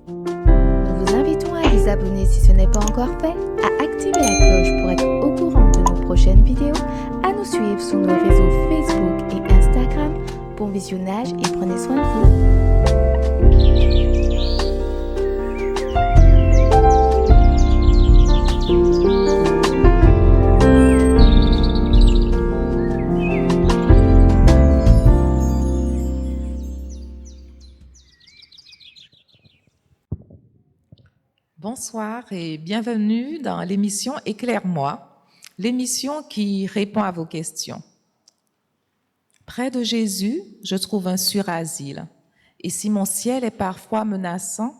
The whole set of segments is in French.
Nous vous invitons à vous abonner si ce n'est pas encore fait, à activer la cloche pour être au courant de nos prochaines vidéos, à nous suivre sur nos réseaux Facebook et Instagram. Bon visionnage et prenez soin de vous. Bonsoir et bienvenue dans l'émission Éclaire-moi, l'émission qui répond à vos questions. Près de Jésus, je trouve un sûr asile. Et si mon ciel est parfois menaçant,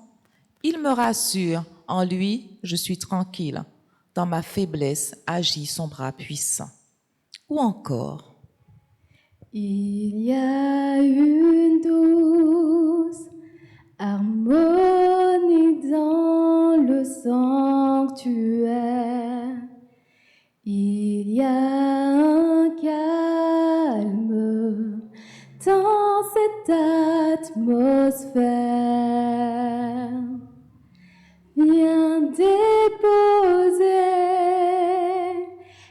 il me rassure, en lui, je suis tranquille. Dans ma faiblesse agit son bras puissant. Ou encore, il y a une douce harmonie dans le sanctuaire. Il y a un calme dans cette atmosphère. Viens déposer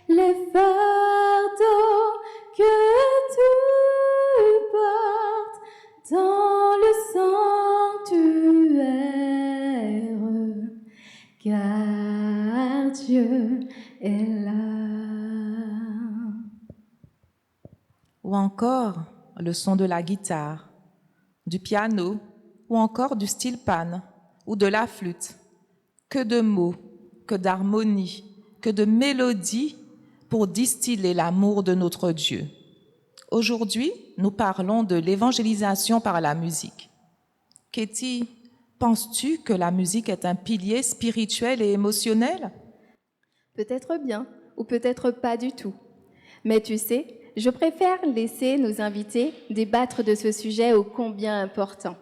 les fardeaux que tu portes dans le sanctuaire, car Dieu est là. ou encore le son de la guitare, du piano, ou encore du style pan, ou de la flûte. Que de mots, que d'harmonie, que de mélodies pour distiller l'amour de notre Dieu. Aujourd'hui, nous parlons de l'évangélisation par la musique. Katie, penses-tu que la musique est un pilier spirituel et émotionnel? Peut-être bien, ou peut-être pas du tout. Mais tu sais, je préfère laisser nos invités débattre de ce sujet ô combien important.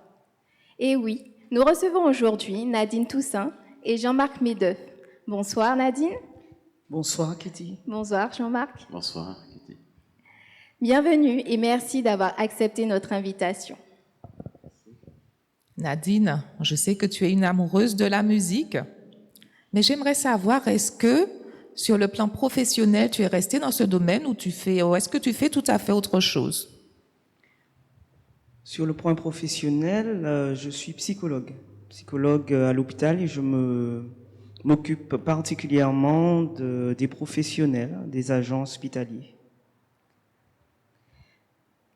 Et oui, nous recevons aujourd'hui Nadine Toussaint et Jean-Marc Médeuf. Bonsoir Nadine. Bonsoir Katie. Bonsoir Jean-Marc. Bonsoir, Kitty. Bienvenue et merci d'avoir accepté notre invitation. Nadine, je sais que tu es une amoureuse de la musique, mais j'aimerais savoir, est-ce que sur le plan professionnel, tu es restée dans ce domaine ou est-ce que tu fais tout à fait autre chose? Sur le point professionnel, je suis psychologue à l'hôpital et je m'occupe particulièrement des professionnels, des agents hospitaliers.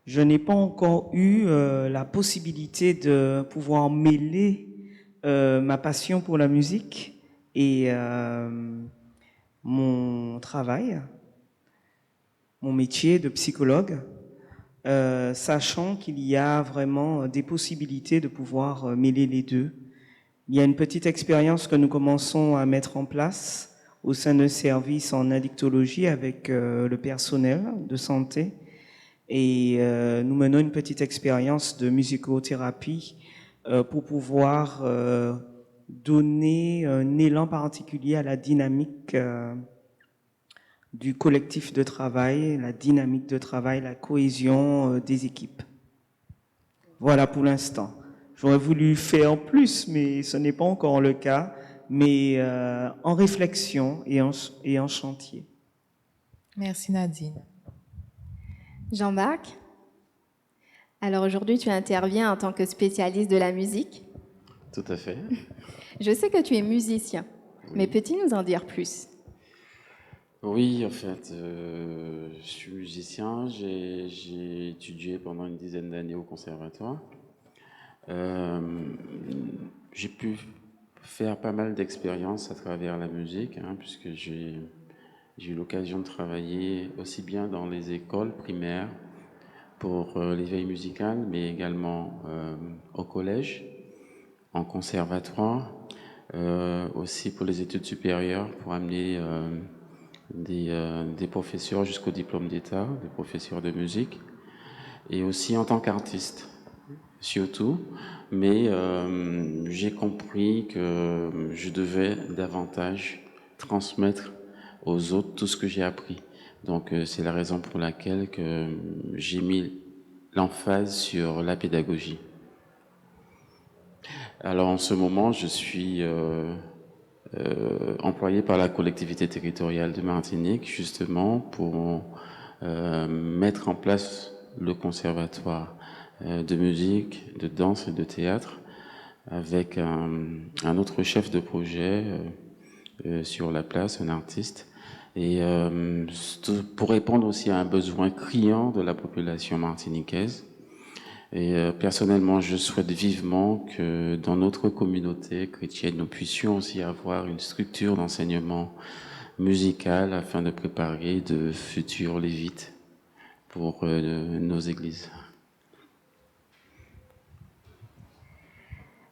Je n'ai pas encore eu la possibilité de pouvoir mêler ma passion pour la musique et mon travail, mon métier de psychologue, sachant qu'il y a vraiment des possibilités de pouvoir mêler les deux. Il y a une petite expérience que nous commençons à mettre en place au sein d'un service en addictologie avec le personnel de santé. Et nous menons une petite expérience de musicothérapie pour pouvoir donner un élan particulier à la dynamique du collectif de travail, la dynamique de travail, la cohésion des équipes. Voilà pour l'instant. J'aurais voulu faire plus, mais ce n'est pas encore le cas, mais en réflexion et en chantier. Merci Nadine. Jean-Marc, alors aujourd'hui tu interviens en tant que spécialiste de la musique. Tout à fait. Je sais que tu es musicien, mais peux-tu nous en dire plus? Oui, en fait, je suis musicien. J'ai étudié pendant une dizaine d'années au conservatoire. J'ai pu faire pas mal d'expériences à travers la musique, puisque j'ai eu l'occasion de travailler aussi bien dans les écoles primaires pour l'éveil musical, mais également au collège, en conservatoire, aussi pour les études supérieures, pour amener des professeurs jusqu'au diplôme d'État, des professeurs de musique, et aussi en tant qu'artiste, surtout. Mais j'ai compris que je devais davantage transmettre aux autres tout ce que j'ai appris. Donc c'est la raison pour laquelle que j'ai mis l'emphase sur la pédagogie. Alors en ce moment, je suis employé par la collectivité territoriale de Martinique, justement pour mettre en place le conservatoire de musique, de danse et de théâtre, avec un autre chef de projet sur la place, un artiste, et pour répondre aussi à un besoin criant de la population martiniquaise. Et personnellement, je souhaite vivement que dans notre communauté chrétienne, nous puissions aussi avoir une structure d'enseignement musical afin de préparer de futurs lévites pour nos églises.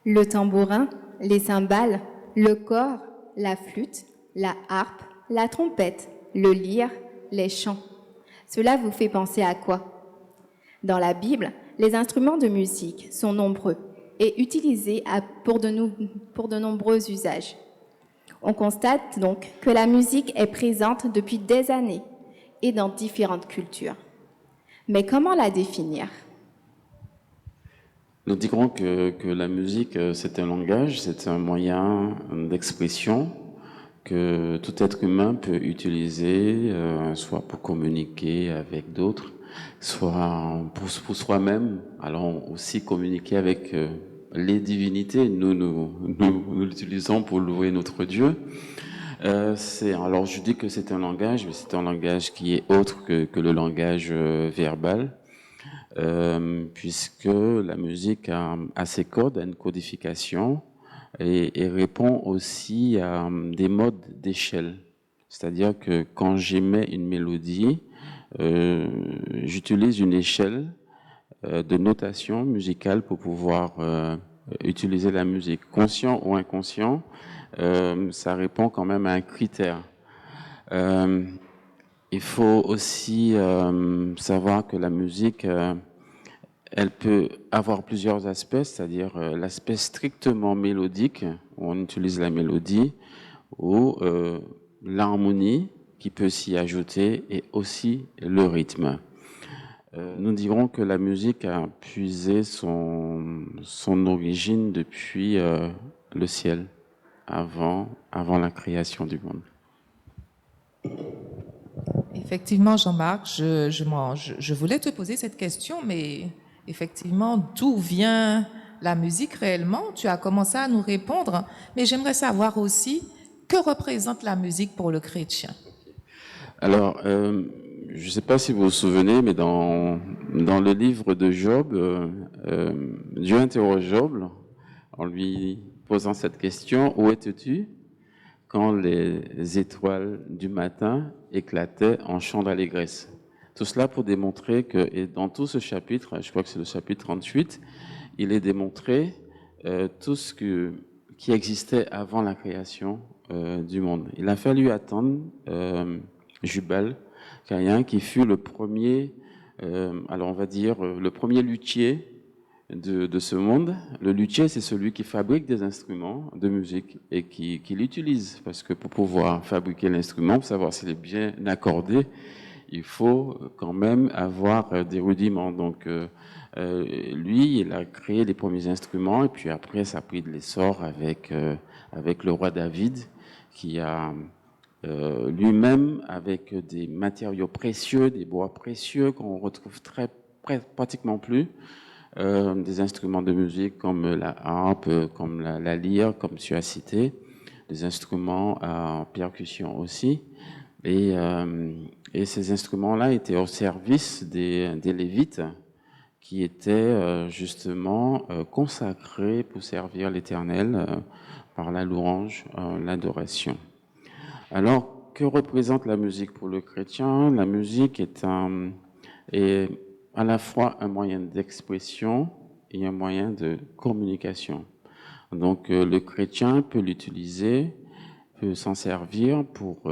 Le tambourin, les cymbales, le cor, la flûte, la harpe, la trompette, le lyre, les chants. Cela vous fait penser à quoi? Dans la Bible, les instruments de musique sont nombreux et utilisés pour de nombreux usages. On constate donc que la musique est présente depuis des années et dans différentes cultures. Mais comment la définir? Nous dirons que la musique, c'est un langage, c'est un moyen d'expression que tout être humain peut utiliser, soit pour communiquer avec d'autres, soit pour soi-même, alors aussi communiquer avec les divinités. Nous l'utilisons pour louer notre Dieu. Alors je dis que c'est un langage, mais c'est un langage qui est autre que le langage verbal, puisque la musique a ses codes, a une codification, et répond aussi à des modes d'échelle. C'est-à-dire que quand j'émets une mélodie, j'utilise une échelle de notation musicale pour pouvoir utiliser la musique. Conscient ou inconscient, ça répond quand même à un critère. Il faut aussi savoir que la musique, elle peut avoir plusieurs aspects, c'est-à-dire l'aspect strictement mélodique, où on utilise la mélodie, ou l'harmonie qui peut s'y ajouter, et aussi le rythme. Nous dirons que la musique a puisé son origine depuis le ciel, avant la création du monde. Effectivement, Jean-Marc, je voulais te poser cette question, mais effectivement, d'où vient la musique réellement? Tu as commencé à nous répondre, mais j'aimerais savoir aussi, que représente la musique pour le chrétien? Alors, je ne sais pas si vous vous souvenez, mais dans le livre de Job, Dieu interroge Job en lui posant cette question: où étais-tu quand les étoiles du matin éclataient en chants d'allégresse? Tout cela pour démontrer que, et dans tout ce chapitre, je crois que c'est le chapitre 38, il est démontré tout ce qui existait avant la création du monde. Il a fallu attendre Jubal, Caïn, qui fut le premier, alors on va dire, le premier luthier de ce monde. Le luthier, c'est celui qui fabrique des instruments de musique et qui l'utilise, parce que pour pouvoir fabriquer l'instrument, pour savoir s'il est bien accordé, il faut quand même avoir des rudiments. Donc lui, il a créé les premiers instruments, et puis après, ça a pris de l'essor avec le roi David, qui a lui-même, avec des matériaux précieux, des bois précieux qu'on retrouve pratiquement plus, des instruments de musique comme la harpe, comme la lyre, comme tu as cité, des instruments en percussion aussi. Et ces instruments-là étaient au service des Lévites, qui étaient justement consacrés pour servir l'Éternel par la louange, l'adoration. Alors, que représente la musique pour le chrétien? La musique est à la fois un moyen d'expression et un moyen de communication. Donc, le chrétien peut l'utiliser, peut s'en servir pour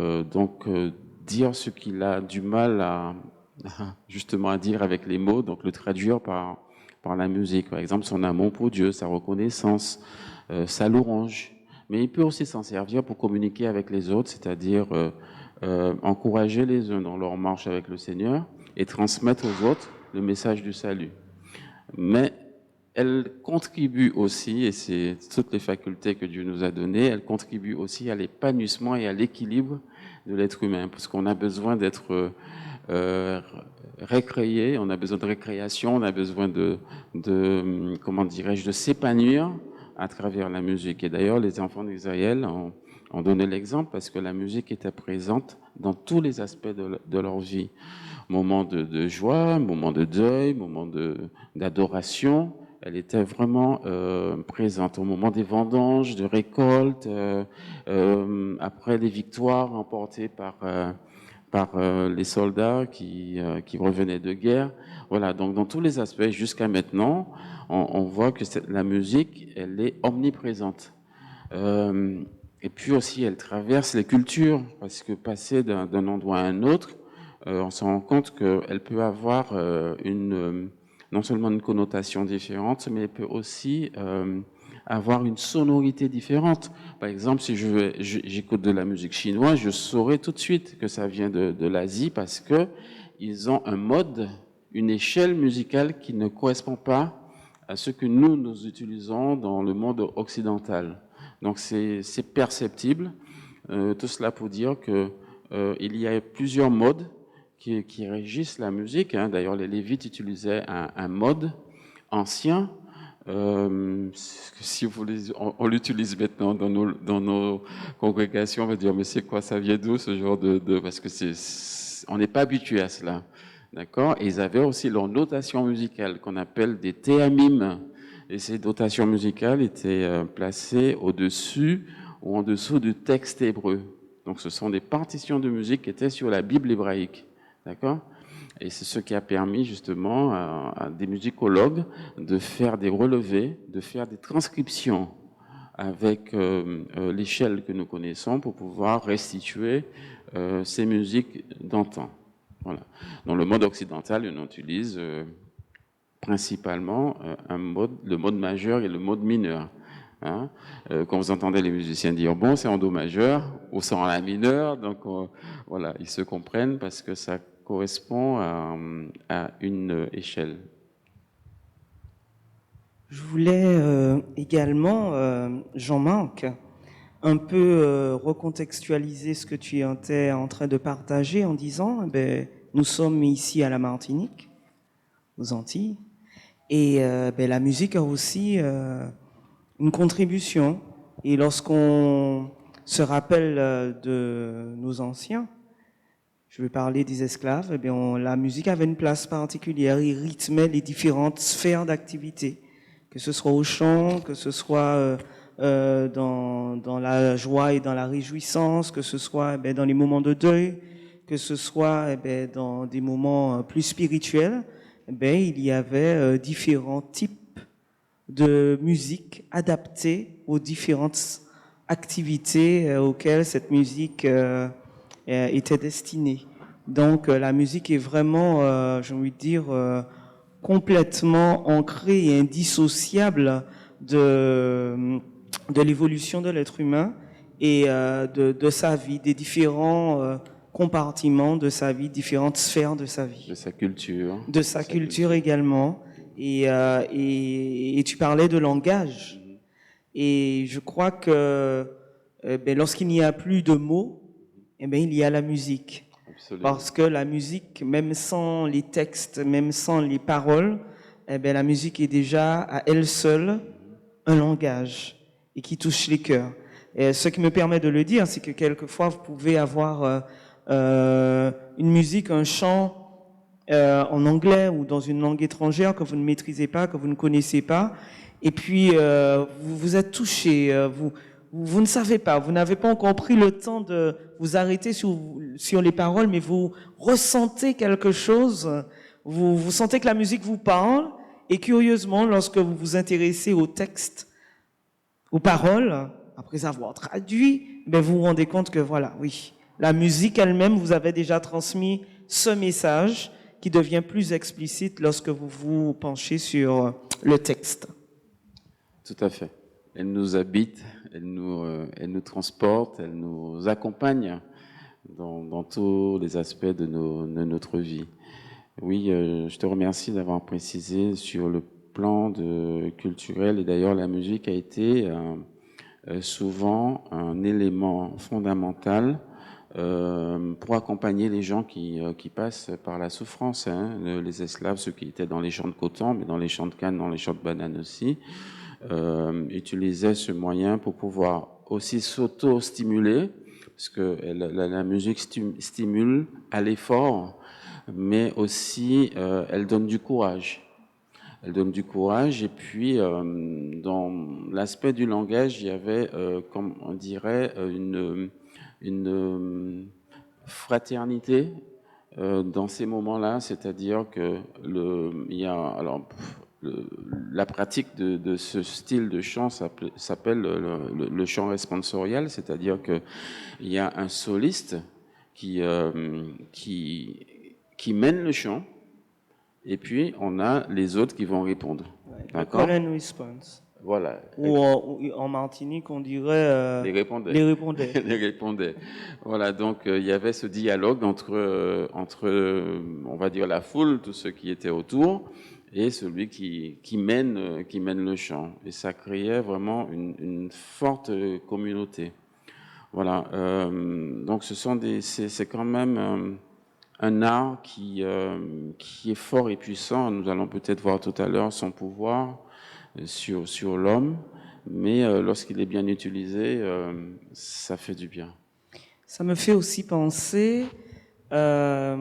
dire ce qu'il a du mal justement à dire avec les mots, donc le traduire par la musique. Par exemple, son amour pour Dieu, sa reconnaissance, sa louange. Mais il peut aussi s'en servir pour communiquer avec les autres, c'est-à-dire encourager les uns dans leur marche avec le Seigneur et transmettre aux autres le message du salut. Mais elle contribue aussi, et c'est toutes les facultés que Dieu nous a données, elle contribue aussi à l'épanouissement et à l'équilibre de l'être humain, parce qu'on a besoin d'être récréé, on a besoin de récréation, on a besoin comment dirais-je, de s'épanouir à travers la musique. Et d'ailleurs, les enfants d'Israël ont donné l'exemple parce que la musique était présente dans tous les aspects de leur vie. Moment de joie, moment de deuil, moment d'adoration. Elle était vraiment présente au moment des vendanges, de récoltes, après les victoires remportées par les soldats qui revenaient de guerre. Voilà, donc dans tous les aspects, jusqu'à maintenant, on voit que la musique, elle est omniprésente. Et puis aussi, elle traverse les cultures, parce que passer d'un endroit à un autre, on se rend compte qu'elle peut avoir non seulement une connotation différente, mais elle peut aussi avoir une sonorité différente. Par exemple, si j'écoute de la musique chinoise, je saurais tout de suite que ça vient de l'Asie parce que ils ont un mode, une échelle musicale qui ne correspond pas à ce que nous utilisons dans le monde occidental. Donc c'est perceptible. Tout cela pour dire que il y a plusieurs modes qui régissent la musique. Hein. D'ailleurs, les Lévites utilisaient un mode ancien. Si vous on l'utilise maintenant dans nos congrégations, on va dire mais c'est quoi, ça vient d'où ce genre parce que on n'est pas habitué à cela, d'accord. Et ils avaient aussi leur notation musicale qu'on appelle des théamim, et ces notations musicales étaient placées au-dessus ou en dessous du texte hébreu. Donc ce sont des partitions de musique qui étaient sur la Bible hébraïque, d'accord. Et c'est ce qui a permis justement à des musicologues de faire des relevés, de faire des transcriptions avec l'échelle que nous connaissons pour pouvoir restituer ces musiques d'antan. Voilà. Dans le mode occidental, on utilise principalement le mode majeur et le mode mineur. Hein. Quand vous entendez les musiciens dire bon, c'est en do majeur ou c'est en la mineur, donc voilà, ils se comprennent parce que ça correspond à une échelle. Je voulais également, Jean-Marc, un peu recontextualiser ce que tu étais en train de partager en disant, nous sommes ici à la Martinique, aux Antilles, et la musique a aussi une contribution. Et lorsqu'on se rappelle de nos anciens, je vais parler des esclaves, la musique avait une place particulière, il rythmait les différentes sphères d'activité, que ce soit au chant, que ce soit dans la joie et dans la réjouissance, que ce soit dans les moments de deuil, que ce soit dans des moments plus spirituels, il y avait différents types de musique adaptée aux différentes activités auxquelles cette musique était destinée. Donc la musique est vraiment, j'ai envie de dire, complètement ancrée et indissociable de l'évolution de l'être humain et de sa vie, des différents compartiments de sa vie, différentes sphères de sa vie. De sa culture. De sa culture également. Et tu parlais de langage. Et je crois que lorsqu'il n'y a plus de mots, il y a la musique. Absolument. Parce que la musique, même sans les textes, même sans les paroles, la musique est déjà à elle seule un langage et qui touche les cœurs. Et ce qui me permet de le dire, c'est que quelquefois vous pouvez avoir une musique, un chant en anglais ou dans une langue étrangère que vous ne maîtrisez pas, que vous ne connaissez pas, et puis vous êtes touché, vous ne savez pas, vous n'avez pas encore pris le temps de vous arrêter sur les paroles, mais vous ressentez quelque chose, vous sentez que la musique vous parle, et curieusement, lorsque vous vous intéressez au texte, aux paroles, après avoir traduit, vous vous rendez compte que voilà, oui, la musique elle-même vous avait déjà transmis ce message qui devient plus explicite lorsque vous vous penchez sur le texte. Tout à fait. Elle nous habite, elle nous transporte, elle nous accompagne dans tous les aspects de notre vie. Oui, je te remercie d'avoir précisé sur plan culturel. Et d'ailleurs, la musique a été souvent un élément fondamental pour accompagner les gens qui passent par la souffrance, hein, les esclaves, ceux qui étaient dans les champs de coton, mais dans les champs de canne, dans les champs de bananes aussi, utilisaient ce moyen pour pouvoir aussi s'auto-stimuler, parce que la musique stimule à l'effort, mais aussi elle donne du courage. Elle donne du courage, et puis dans l'aspect du langage, il y avait, comme on dirait, une fraternité dans ces moments-là, c'est-à-dire que la pratique de ce style de chant s'appelle le chant responsorial, c'est-à-dire que il y a un soliste qui mène le chant, et puis on a les autres qui vont répondre. D'accord ? Call and response. Voilà. Ou en Martinique, on dirait les répondait. Les répondait. Voilà, donc il y avait ce dialogue entre, on va dire, la foule, tous ceux qui étaient autour, et celui qui mène le chant. Et ça créait vraiment une forte communauté. Voilà. Donc c'est quand même un art qui est fort et puissant. Nous allons peut-être voir tout à l'heure son pouvoir sur l'homme, mais lorsqu'il est bien utilisé, ça fait du bien. Ça me fait aussi penser à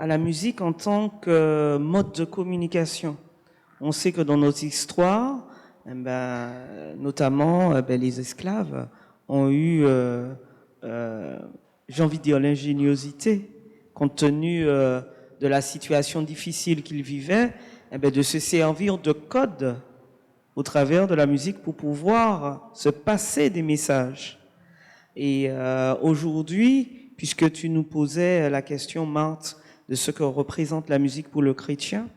la musique en tant que mode de communication. On sait que dans notre histoire, notamment les esclaves ont eu, j'ai envie de dire, l'ingéniosité, compte tenu de la situation difficile qu'ils vivaient, de se servir de codes au travers de la musique pour pouvoir se passer des messages. Et aujourd'hui, puisque tu nous posais la question, Marthe, de ce que représente la musique pour le chrétien,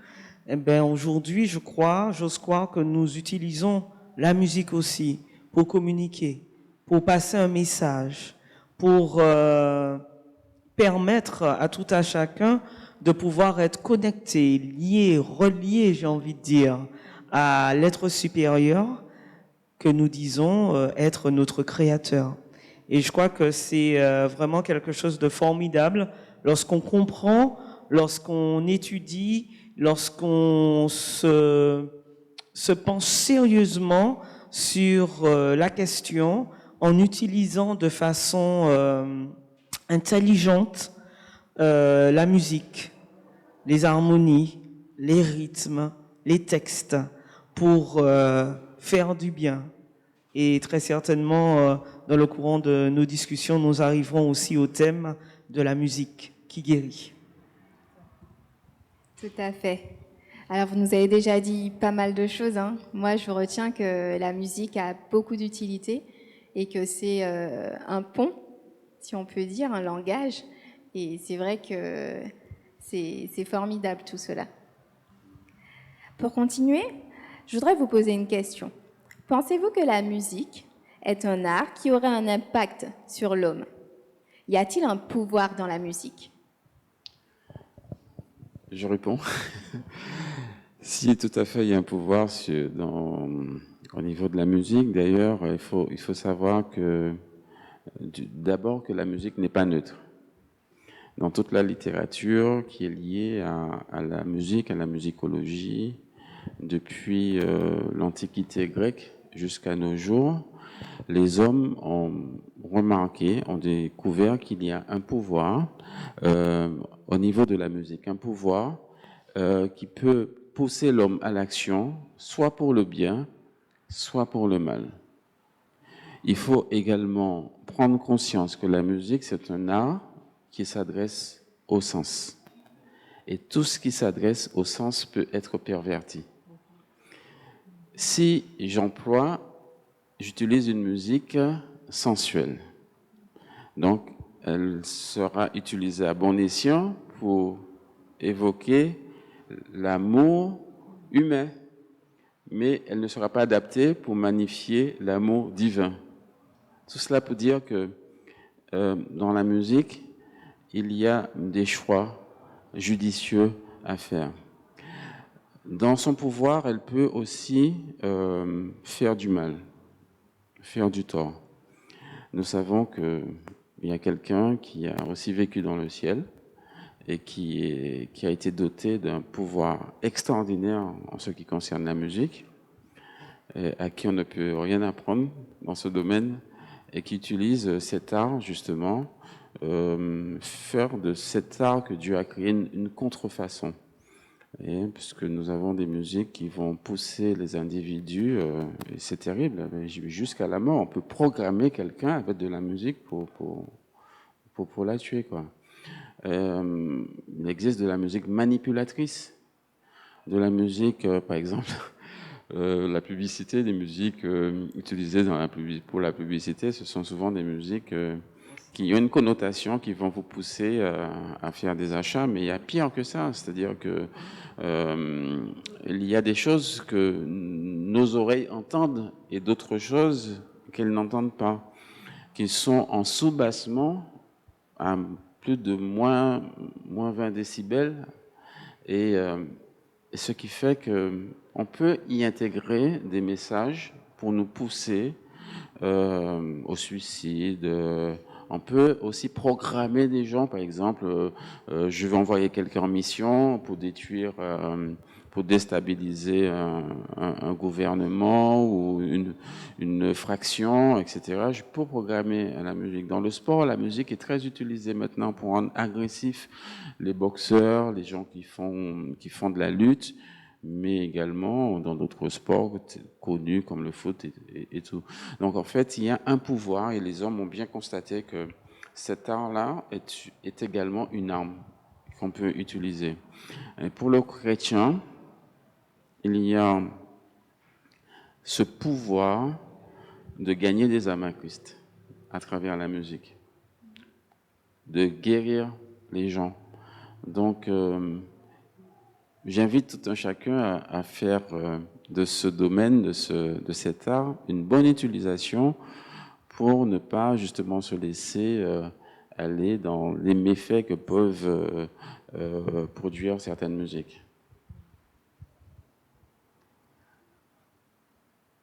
aujourd'hui, j'ose croire que nous utilisons la musique aussi pour communiquer, pour passer un message, pour permettre à tout à chacun de pouvoir être connecté, lié, relié, j'ai envie de dire, à l'être supérieur que nous disons être notre créateur. Et je crois que c'est vraiment quelque chose de formidable lorsqu'on comprend, lorsqu'on étudie, lorsqu'on se penche sérieusement sur la question en utilisant de façon intelligente la musique, les harmonies, les rythmes, les textes pour faire du bien. Et très certainement, dans le courant de nos discussions, nous arriverons aussi au thème de la musique qui guérit. Tout à fait. Alors, vous nous avez déjà dit pas mal de choses, hein. Moi, je retiens que la musique a beaucoup d'utilité et que c'est un pont, si on peut dire, un langage. Et c'est vrai que c'est formidable tout cela. Pour continuer, je voudrais vous poser une question. Pensez-vous que la musique est un art qui aurait un impact sur l'homme ? Y a-t-il un pouvoir dans la musique ? Je réponds. Si, tout à fait, il y a un pouvoir au niveau de la musique. D'ailleurs, il faut savoir d'abord que la musique n'est pas neutre. Dans toute la littérature qui est liée à la musique, à la musicologie, depuis l'Antiquité grecque jusqu'à nos jours, les hommes ont remarqué, ont découvert qu'il y a un pouvoir au niveau de la musique, un pouvoir qui peut pousser l'homme à l'action, soit pour le bien, soit pour le mal. Il faut également prendre conscience que la musique, c'est un art qui s'adresse au sens. Et tout ce qui s'adresse au sens peut être perverti. Si j'utilise une musique sensuelle, donc elle sera utilisée à bon escient pour évoquer l'amour humain, mais elle ne sera pas adaptée pour magnifier l'amour divin. Tout cela pour dire que dans la musique, il y a des choix judicieux à faire. dans son pouvoir, elle peut aussi faire du mal, faire du tort. Nous savons qu'il y a quelqu'un qui a aussi vécu dans le ciel et qui a été doté d'un pouvoir extraordinaire en ce qui concerne la musique, et à qui on ne peut rien apprendre dans ce domaine, et qui utilise cet art justement, faire de cet art que Dieu a créé une contrefaçon. Et puisque nous avons des musiques qui vont pousser les individus, et c'est terrible, jusqu'à la mort. On peut programmer quelqu'un avec de la musique pour la tuer, quoi. Il existe de la musique manipulatrice, de la musique, par exemple, la publicité, des musiques utilisées pour la publicité, ce sont souvent des musiques qui ont une connotation, qui vont vous pousser à faire des achats, mais il y a pire que ça, c'est-à-dire que il y a des choses que nos oreilles entendent et d'autres choses qu'elles n'entendent pas, qui sont en sous-bassement à plus de moins 20 décibels, et ce qui fait qu'on peut y intégrer des messages pour nous pousser au suicide. On peut aussi programmer des gens, par exemple, je vais envoyer quelqu'un en mission pour détruire, pour déstabiliser un gouvernement ou une fraction, etc. Je peux programmer la musique. Dans le sport, la musique est très utilisée maintenant pour rendre agressifs les boxeurs, les gens qui font de la lutte, mais également dans d'autres sports connus comme le foot et tout. Donc en fait, il y a un pouvoir, et les hommes ont bien constaté que cet art-là est également une arme qu'on peut utiliser. Et pour le chrétien, il y a ce pouvoir de gagner des âmes à Christ à travers la musique, de guérir les gens. Donc, j'invite tout un chacun à faire de ce domaine, de cet art, une bonne utilisation pour ne pas justement se laisser aller dans les méfaits que peuvent produire certaines musiques.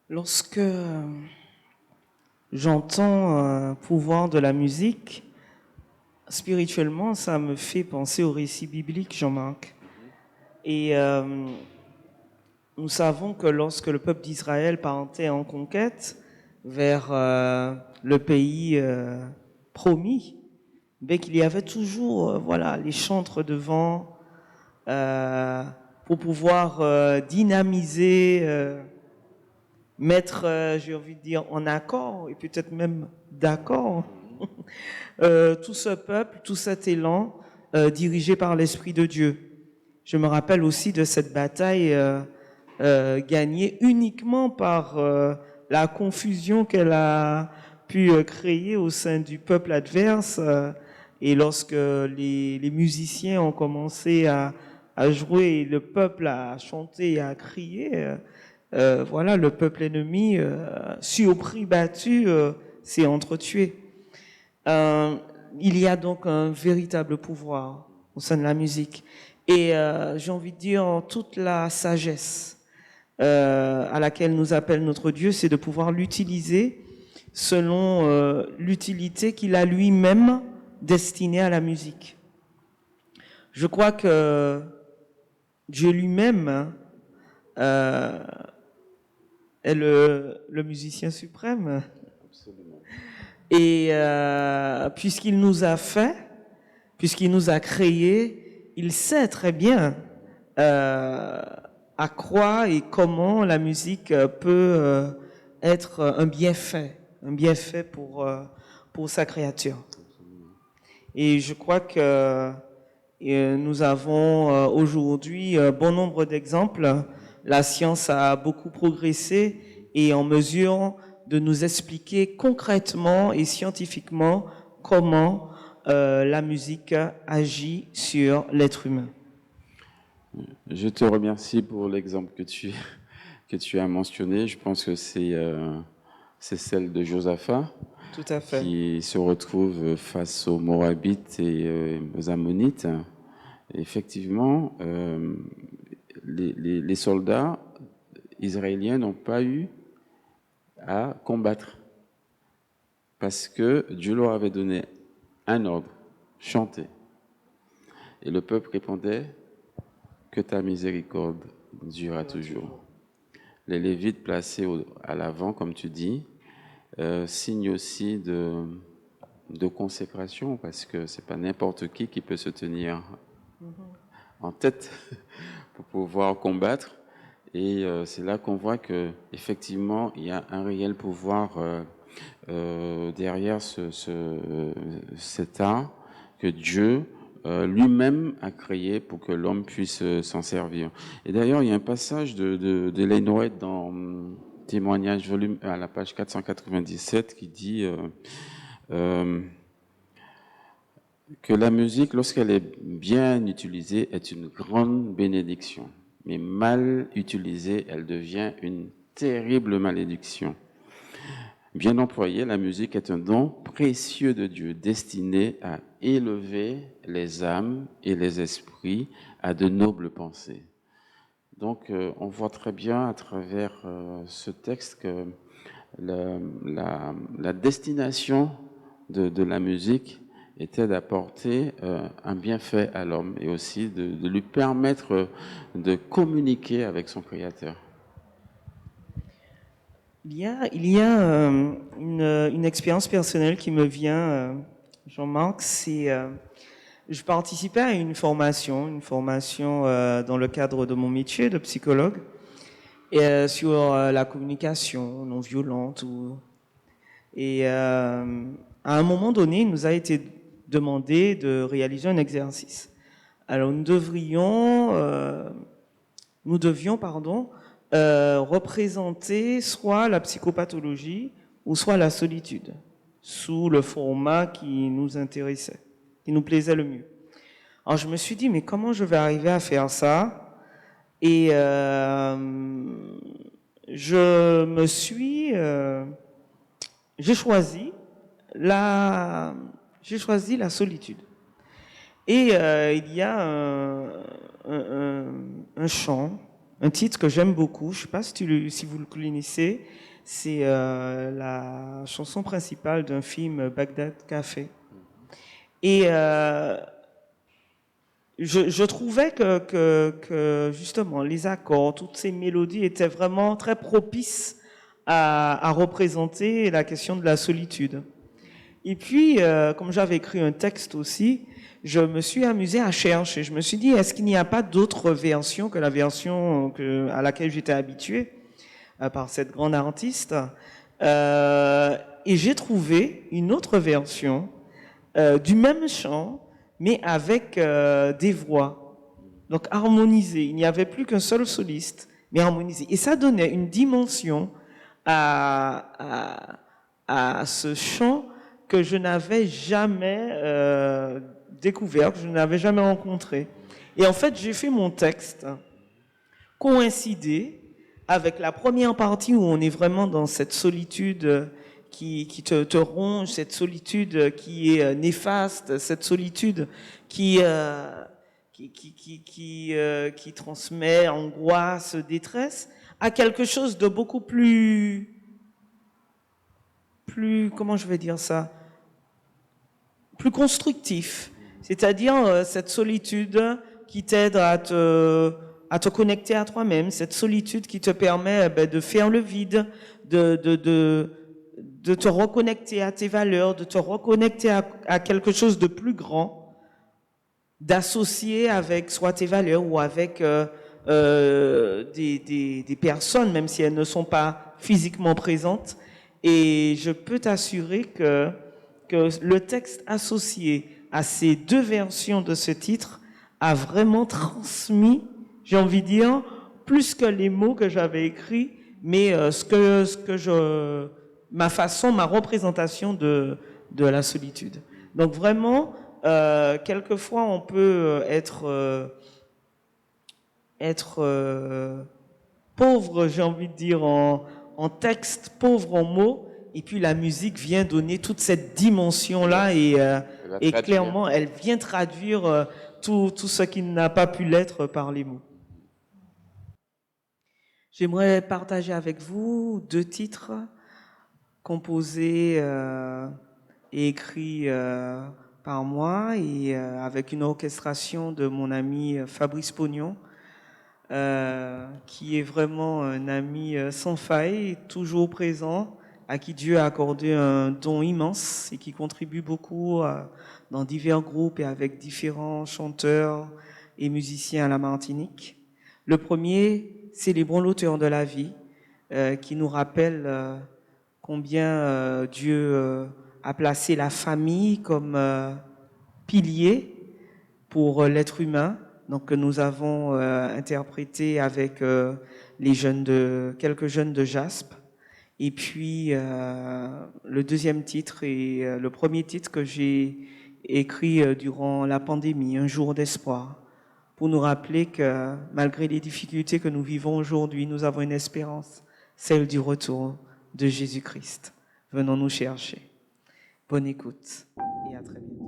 Lorsque j'entends pouvoir de la musique, spirituellement, ça me fait penser au récit biblique, Jean-Marc. Et nous savons que lorsque le peuple d'Israël partait en conquête vers le pays promis, ben, qu'il y avait toujours les chantres devant pour pouvoir dynamiser, mettre, j'ai envie de dire, en accord et peut-être même d'accord tout ce peuple, tout cet élan dirigé par l'Esprit de Dieu. Je me rappelle aussi de cette bataille gagnée uniquement par la confusion qu'elle a pu créer au sein du peuple adverse. Et lorsque les musiciens ont commencé à jouer et le peuple a chanté et a crié, le peuple ennemi, surpris, battu, s'est entretué. Il y a donc un véritable pouvoir au sein de la musique. Et j'ai envie de dire, toute la sagesse à laquelle nous appelle notre Dieu, c'est de pouvoir l'utiliser selon l'utilité qu'il a lui-même destinée à la musique. Je crois que Dieu lui-même est le musicien suprême. Absolument. Et puisqu'il nous a fait, puisqu'il nous a créés, il sait très bien à quoi et comment la musique peut être un bienfait pour sa créature. Et je crois que nous avons aujourd'hui bon nombre d'exemples. La science a beaucoup progressé et est en mesure de nous expliquer concrètement et scientifiquement comment la musique agit sur l'être humain. Je te remercie pour l'exemple que tu as mentionné. Je pense que c'est celle de Josaphat. Tout à fait. Qui se retrouve face aux Moabites et aux Ammonites. Et effectivement, les soldats israéliens n'ont pas eu à combattre parce que Dieu leur avait donné un ordre, chanter. Et le peuple répondait que ta miséricorde durera toujours. Les Lévites placés à l'avant, comme tu dis, signe aussi de consécration, parce que c'est pas n'importe qui peut se tenir en tête pour pouvoir combattre. Et c'est là qu'on voit que effectivement il y a un réel pouvoir derrière cet art que Dieu lui-même a créé pour que l'homme puisse s'en servir. Et d'ailleurs, il y a un passage d'Ellen White dans Témoignage volume à la page 497 qui dit que la musique, lorsqu'elle est bien utilisée, est une grande bénédiction. Mais mal utilisée, elle devient une terrible malédiction. Bien employée, la musique est un don précieux de Dieu, destiné à élever les âmes et les esprits à de nobles pensées. Donc, on voit très bien à travers ce texte que la destination de la musique était d'apporter un bienfait à l'homme et aussi de lui permettre de communiquer avec son Créateur. Il y a une expérience personnelle qui me vient, Jean-Marc, c'est je participais à une formation dans le cadre de mon métier de psychologue sur la communication non violente. Et à un moment donné, il nous a été demandé de réaliser un exercice. Alors nous devions représenter soit la psychopathologie ou soit la solitude, sous le format qui nous intéressait, qui nous plaisait le mieux. Alors je me suis dit, mais comment je vais arriver à faire ça? Et j'ai choisi la solitude. Et il y a un chant, un titre que j'aime beaucoup, je ne sais pas si vous le connaissez, c'est la chanson principale d'un film Bagdad Café. Et je trouvais que justement les accords, toutes ces mélodies étaient vraiment très propices à représenter la question de la solitude. Et puis, comme j'avais écrit un texte aussi, je me suis amusé à chercher. Je me suis dit, est-ce qu'il n'y a pas d'autre version que la version à laquelle j'étais habitué par cette grande artiste? Et j'ai trouvé une autre version du même chant, mais avec des voix, donc harmonisées. Il n'y avait plus qu'un seul soliste, mais harmonisé. Et ça donnait une dimension à ce chant que je n'avais jamais découvert, que je n'avais jamais rencontré. Et en fait, j'ai fait mon texte coïncider avec la première partie où on est vraiment dans cette solitude qui te ronge, cette solitude qui est néfaste, cette solitude qui transmet angoisse, détresse, à quelque chose de beaucoup plus, comment je vais dire ça, plus constructif. C'est-à-dire cette solitude qui t'aide à te connecter à toi-même, cette solitude qui te permet de faire le vide, de te reconnecter à tes valeurs, de te reconnecter à quelque chose de plus grand, d'associer avec soit tes valeurs ou avec des personnes, même si elles ne sont pas physiquement présentes. Et je peux t'assurer que le texte associé à ces deux versions de ce titre a vraiment transmis, j'ai envie de dire, plus que les mots que j'avais écrits, mais ma représentation de la solitude. Donc vraiment, quelquefois on peut être pauvre, j'ai envie de dire, en texte, pauvre en mots, et puis la musique vient donner toute cette dimension-là et clairement, elle vient traduire tout ce qui n'a pas pu l'être par les mots. J'aimerais partager avec vous 2 titres composés et écrits par moi et avec une orchestration de mon ami Fabrice Pognon, qui est vraiment un ami sans faille, toujours présent, à qui Dieu a accordé un don immense et qui contribue beaucoup dans divers groupes et avec différents chanteurs et musiciens à la Martinique. Le premier, Célébrons l'auteur de la vie, qui nous rappelle combien Dieu a placé la famille comme pilier pour l'être humain. Donc que nous avons interprété avec quelques jeunes de Jaspe. Et puis le deuxième titre et le premier titre que j'ai écrit durant la pandémie, Un jour d'espoir, pour nous rappeler que malgré les difficultés que nous vivons aujourd'hui, nous avons une espérance, celle du retour de Jésus-Christ. Venons nous chercher. Bonne écoute et à très bientôt.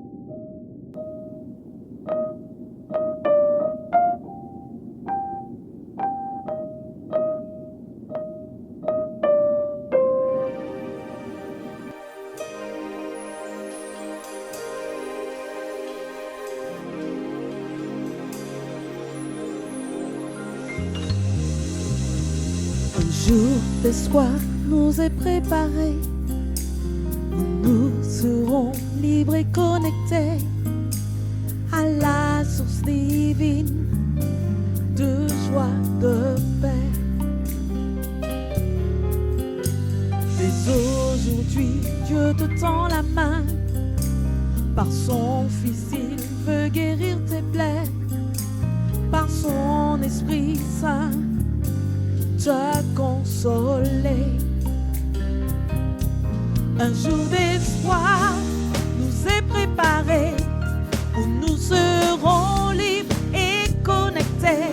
Un jour d'espoir nous est préparé, où nous serons libres et connectés à la source divine de joie, de paix. Dès aujourd'hui, Dieu te tend la main, par son Fils il veut guérir tes plaies, par son Esprit Saint te consoler. Un jour d'espoir nous est préparé, où nous serons libres et connectés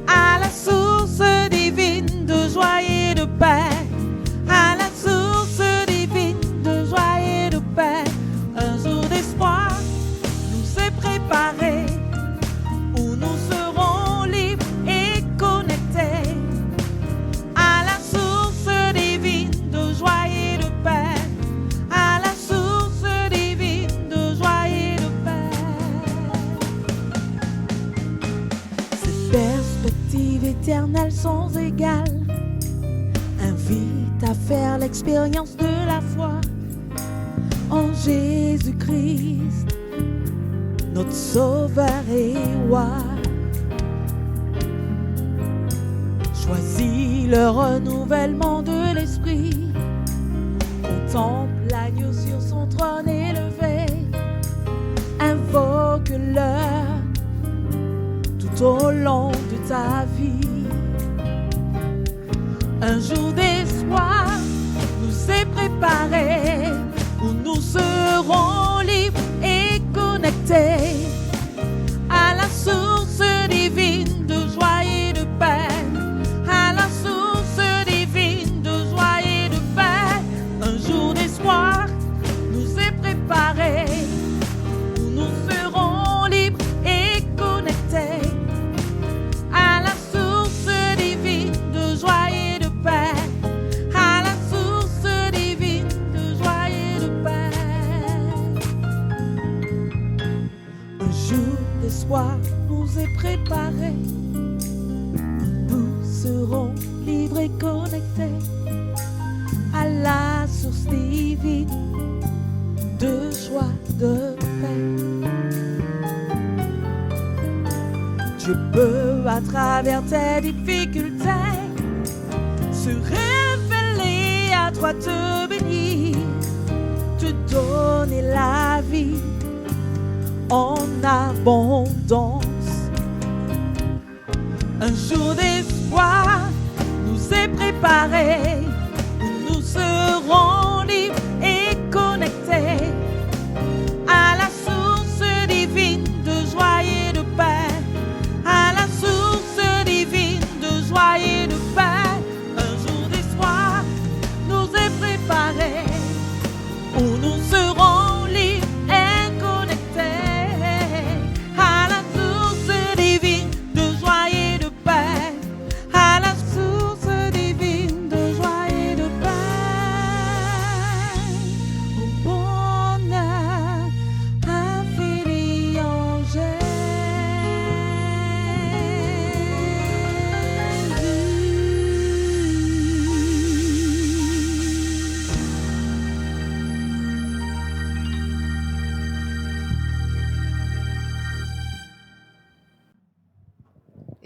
à la source divine de joie et de paix, à la source divine de joie et de paix. Un jour d'espoir nous est préparé, où nous serons libres et connectés à la source divine de joie et de paix, à la source divine de joie et de paix. Ces perspectives éternelles sans égales invitent à faire l'expérience de la foi en Jésus-Christ, notre Sauveur et Roi. Choisis le renouvellement de l'esprit, contemple l'agneau sur son trône élevé, invoque-le tout au long de ta vie. Un jour d'espoir nous est préparé, où nous serons libres et connectés à la source divine de joie et de paix, à la source divine de joie et de paix. Un jour d'espoir nous est préparé, où nous serons libres et connectés à la source divine de joie et de paix, à la source divine de joie et de paix. Un jour d'espoir nous est préparé, nous serons libres et connectés à la source divine de joie, de paix. Dieu peut, à travers tes difficultés, se révéler à toi, te bénir, te donner la vie en abondance. Un jour d'espoir nous est préparé, où nous serons libres et connectés à la source divine de joie et de paix, à la source divine de joie et de paix. Un jour d'espoir nous est préparé, où nous serons libres et connectés à la source divine de joie et de paix, à la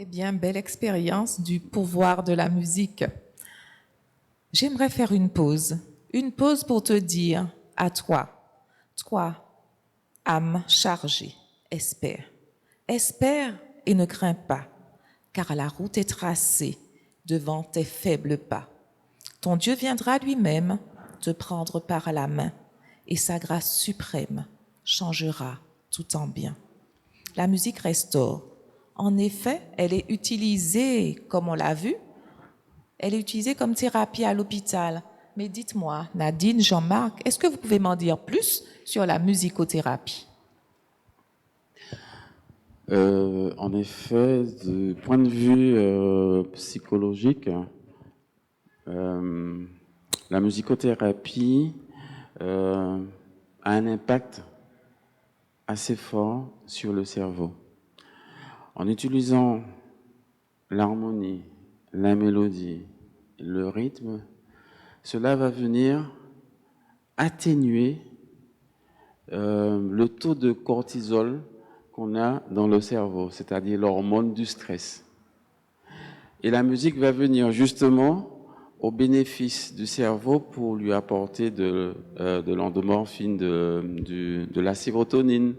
bien, belle expérience du pouvoir de la musique. J'aimerais faire une pause pour te dire à toi, âme chargée, espère. Espère et ne crains pas, car la route est tracée devant tes faibles pas. Ton Dieu viendra lui-même te prendre par la main et sa grâce suprême changera tout en bien. La musique restaure. En effet, elle est utilisée, comme on l'a vu, elle est utilisée comme thérapie à l'hôpital. Mais dites-moi, Nadine, Jean-Marc, est-ce que vous pouvez m'en dire plus sur la musicothérapie? En effet, du point de vue psychologique, la musicothérapie a un impact assez fort sur le cerveau. En utilisant l'harmonie, la mélodie, le rythme, cela va venir atténuer le taux de cortisol qu'on a dans le cerveau, c'est-à-dire l'hormone du stress. Et la musique va venir justement au bénéfice du cerveau pour lui apporter de l'endomorphine, de la sérotonine,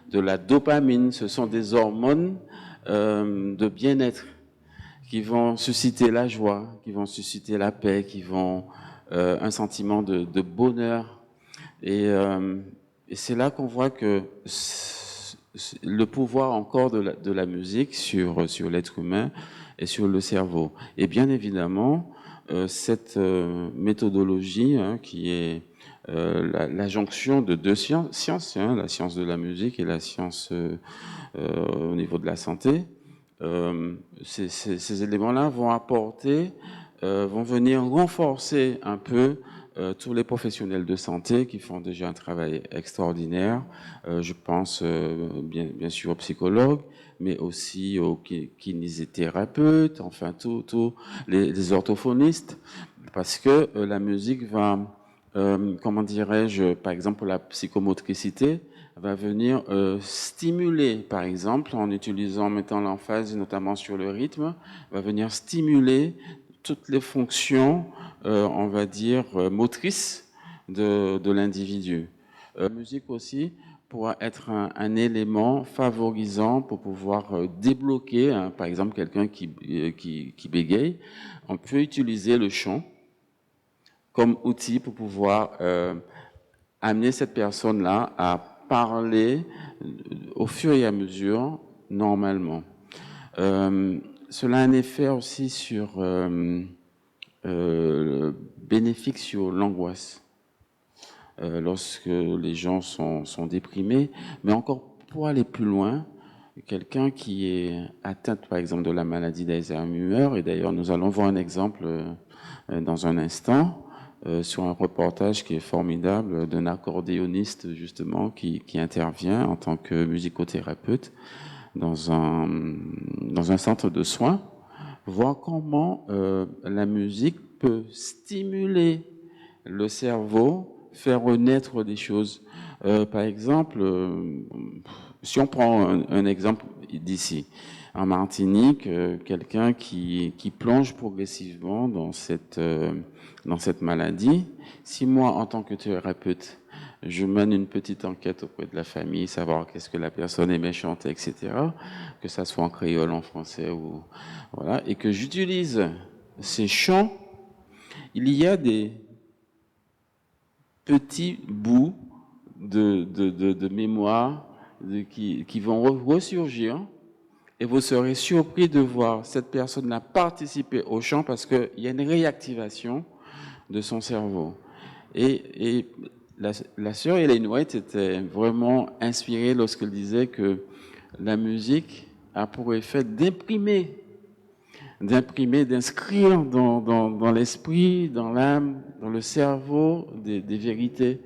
de la dopamine. Ce sont des hormones de bien-être qui vont susciter la joie, qui vont susciter la paix, qui vont un sentiment de bonheur. Et c'est là qu'on voit que le pouvoir encore de la musique sur l'être humain et sur le cerveau. Et bien évidemment, cette méthodologie qui est la jonction de deux sciences, la science de la musique et la science au niveau de la santé, ces éléments-là vont venir renforcer un peu tous les professionnels de santé qui font déjà un travail extraordinaire. Je pense bien sûr aux psychologues, mais aussi aux kinésithérapeutes, enfin tous les orthophonistes, parce que la musique va, comment dirais-je, par exemple la psychomotricité, va venir stimuler, par exemple, en mettant l'emphase notamment sur le rythme, va venir stimuler toutes les fonctions, on va dire, motrices de l'individu. La musique aussi pourra être un élément favorisant pour pouvoir débloquer, par exemple, quelqu'un qui bégaye. On peut utiliser le chant comme outil pour pouvoir amener cette personne-là à parler au fur et à mesure, normalement. Cela a un effet aussi bénéfique sur l'angoisse. Lorsque les gens sont déprimés, mais encore pour aller plus loin, quelqu'un qui est atteint, par exemple, de la maladie d'Alzheimer, et d'ailleurs nous allons voir un exemple dans un instant, sur un reportage qui est formidable d'un accordéoniste justement qui intervient en tant que musicothérapeute dans un centre de soins, voir comment la musique peut stimuler le cerveau, faire renaître des choses. Par exemple, si on prend un exemple d'ici, en Martinique, quelqu'un qui plonge progressivement dans cette maladie, si moi, en tant que thérapeute, je mène une petite enquête auprès de la famille, savoir qu'est-ce que la personne aimait chanter, etc., que ça soit en créole, en français, voilà, et que j'utilise ces chants, il y a des petits bouts de mémoire qui vont ressurgir, et vous serez surpris de voir cette personne-là participer au chant parce qu'il y a une réactivation de son cerveau. Et la sœur Ellen White était vraiment inspirée lorsqu'elle disait que la musique a pour effet d'imprimer, d'inscrire dans l'esprit, dans l'âme, dans le cerveau des vérités.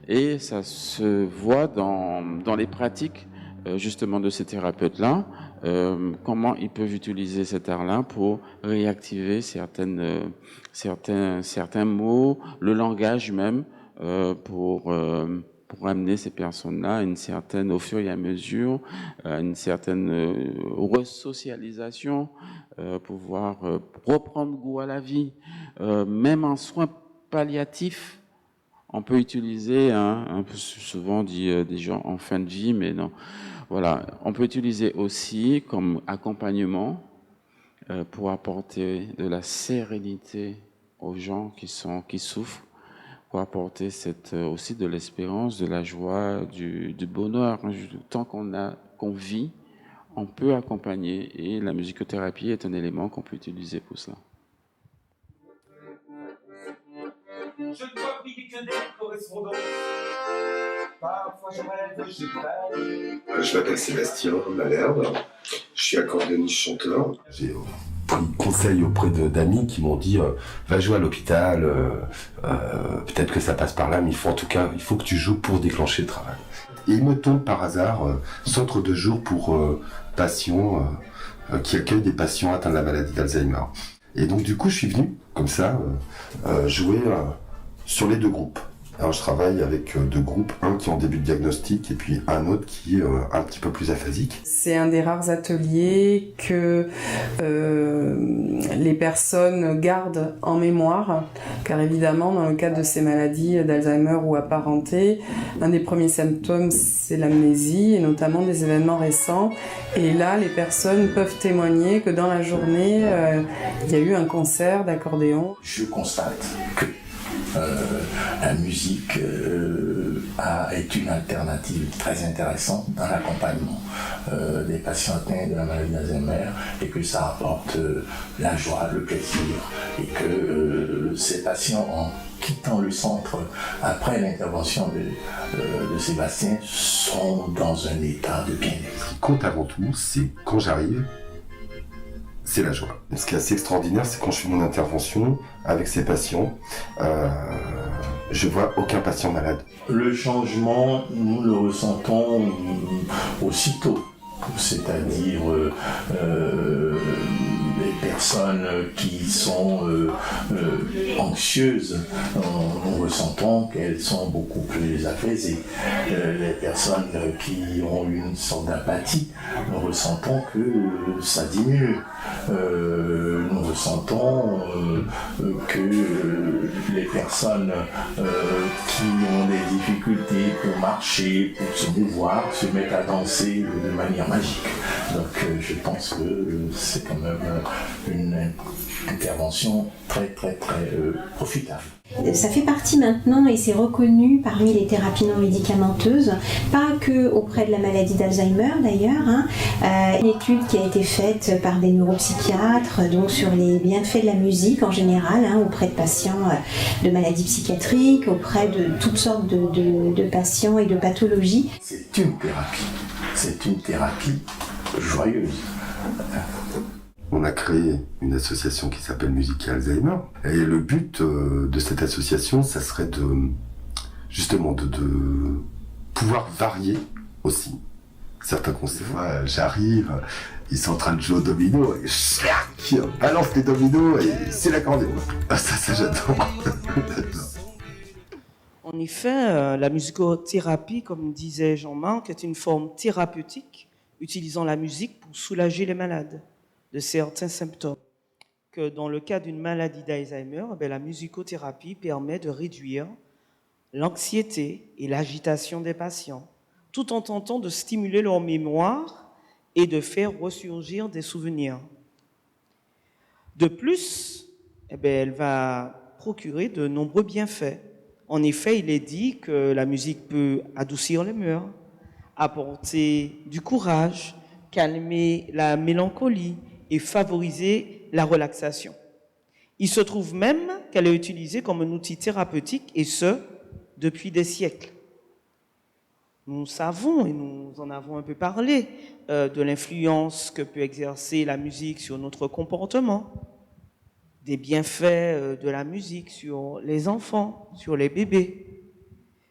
Et ça se voit dans les pratiques justement de ces thérapeutes-là, comment ils peuvent utiliser cet art-là pour réactiver certains mots, le langage même, pour pour amener ces personnes-là à une certaine, au fur et à mesure, une certaine resocialisation, pouvoir reprendre goût à la vie, même en soins palliatifs. On peut utiliser, un peu souvent dit des gens en fin de vie, mais non. Voilà, on peut utiliser aussi comme accompagnement pour apporter de la sérénité aux gens qui souffrent, pour apporter aussi de l'espérance, de la joie, du bonheur. Tant qu'on vit, on peut accompagner, et la musicothérapie est un élément qu'on peut utiliser pour cela. Je ne dois appliquer que des correspondances. Parfois je rêve, j'ai peur. Je m'appelle Sébastien Malherbe, je suis accordéoniste chanteur. J'ai pris conseil auprès d'amis qui m'ont dit va jouer à l'hôpital, peut-être que ça passe par là, mais il faut que tu joues pour déclencher le travail. Et il me tombe par hasard centre de jour pour patients qui accueille des patients atteints de la maladie d'Alzheimer. Et donc du coup je suis venu comme ça jouer sur les deux groupes. Alors je travaille avec deux groupes, un qui est en début de diagnostic et puis un autre qui est un petit peu plus aphasique. C'est un des rares ateliers que les personnes gardent en mémoire, car évidemment dans le cadre de ces maladies d'Alzheimer ou apparentées, un des premiers symptômes c'est l'amnésie et notamment des événements récents. Et là les personnes peuvent témoigner que dans la journée il y a eu un concert d'accordéon. Je constate que la musique est une alternative très intéressante dans l'accompagnement des patients atteints de la maladie d'Alzheimer et que ça apporte la joie, le plaisir et que ces patients, en quittant le centre après l'intervention de Sébastien, sont dans un état de bien-être. Ce qui compte avant tout, c'est quand j'arrive, c'est la joie. Ce qui est assez extraordinaire, c'est quand je fais mon intervention avec ces patients, je vois aucun patient malade. Le changement, nous le ressentons aussitôt, c'est-à-dire les personnes qui sont anxieuses, nous ressentons qu'elles sont beaucoup plus apaisées. Les personnes qui ont une sorte d'apathie, nous ressentons que ça diminue. Nous ressentons que les personnes qui ont des difficultés pour marcher, pour se mouvoir, se mettent à danser de manière magique. Donc je pense que c'est quand même une intervention très très très profitable. Ça fait partie maintenant et c'est reconnu parmi les thérapies non médicamenteuses, pas que auprès de la maladie d'Alzheimer d'ailleurs. Une étude qui a été faite par des neuropsychiatres donc sur les bienfaits de la musique en général auprès de patients de maladies psychiatriques, auprès de toutes sortes de patients et de pathologies. C'est une thérapie joyeuse. On a créé une association qui s'appelle Musique et Alzheimer. Et le but de cette association, ça serait justement de pouvoir varier aussi certains concerts. J'arrive, ils sont en train de jouer au domino et je balance les dominos et c'est l'accordéon. Ah, ça j'adore. En effet, la musicothérapie, comme disait Jean-Marc, est une forme thérapeutique utilisant la musique pour soulager les malades de certains symptômes. Que dans le cas d'une maladie d'Alzheimer, la musicothérapie permet de réduire l'anxiété et l'agitation des patients, tout en tentant de stimuler leur mémoire et de faire ressurgir des souvenirs. De plus, elle va procurer de nombreux bienfaits. En effet, il est dit que la musique peut adoucir les mœurs, apporter du courage, calmer la mélancolie et favoriser la relaxation. Il se trouve même qu'elle est utilisée comme un outil thérapeutique, et ce, depuis des siècles. Nous savons, et nous en avons un peu parlé, de l'influence que peut exercer la musique sur notre comportement, des bienfaits de la musique sur les enfants, sur les bébés.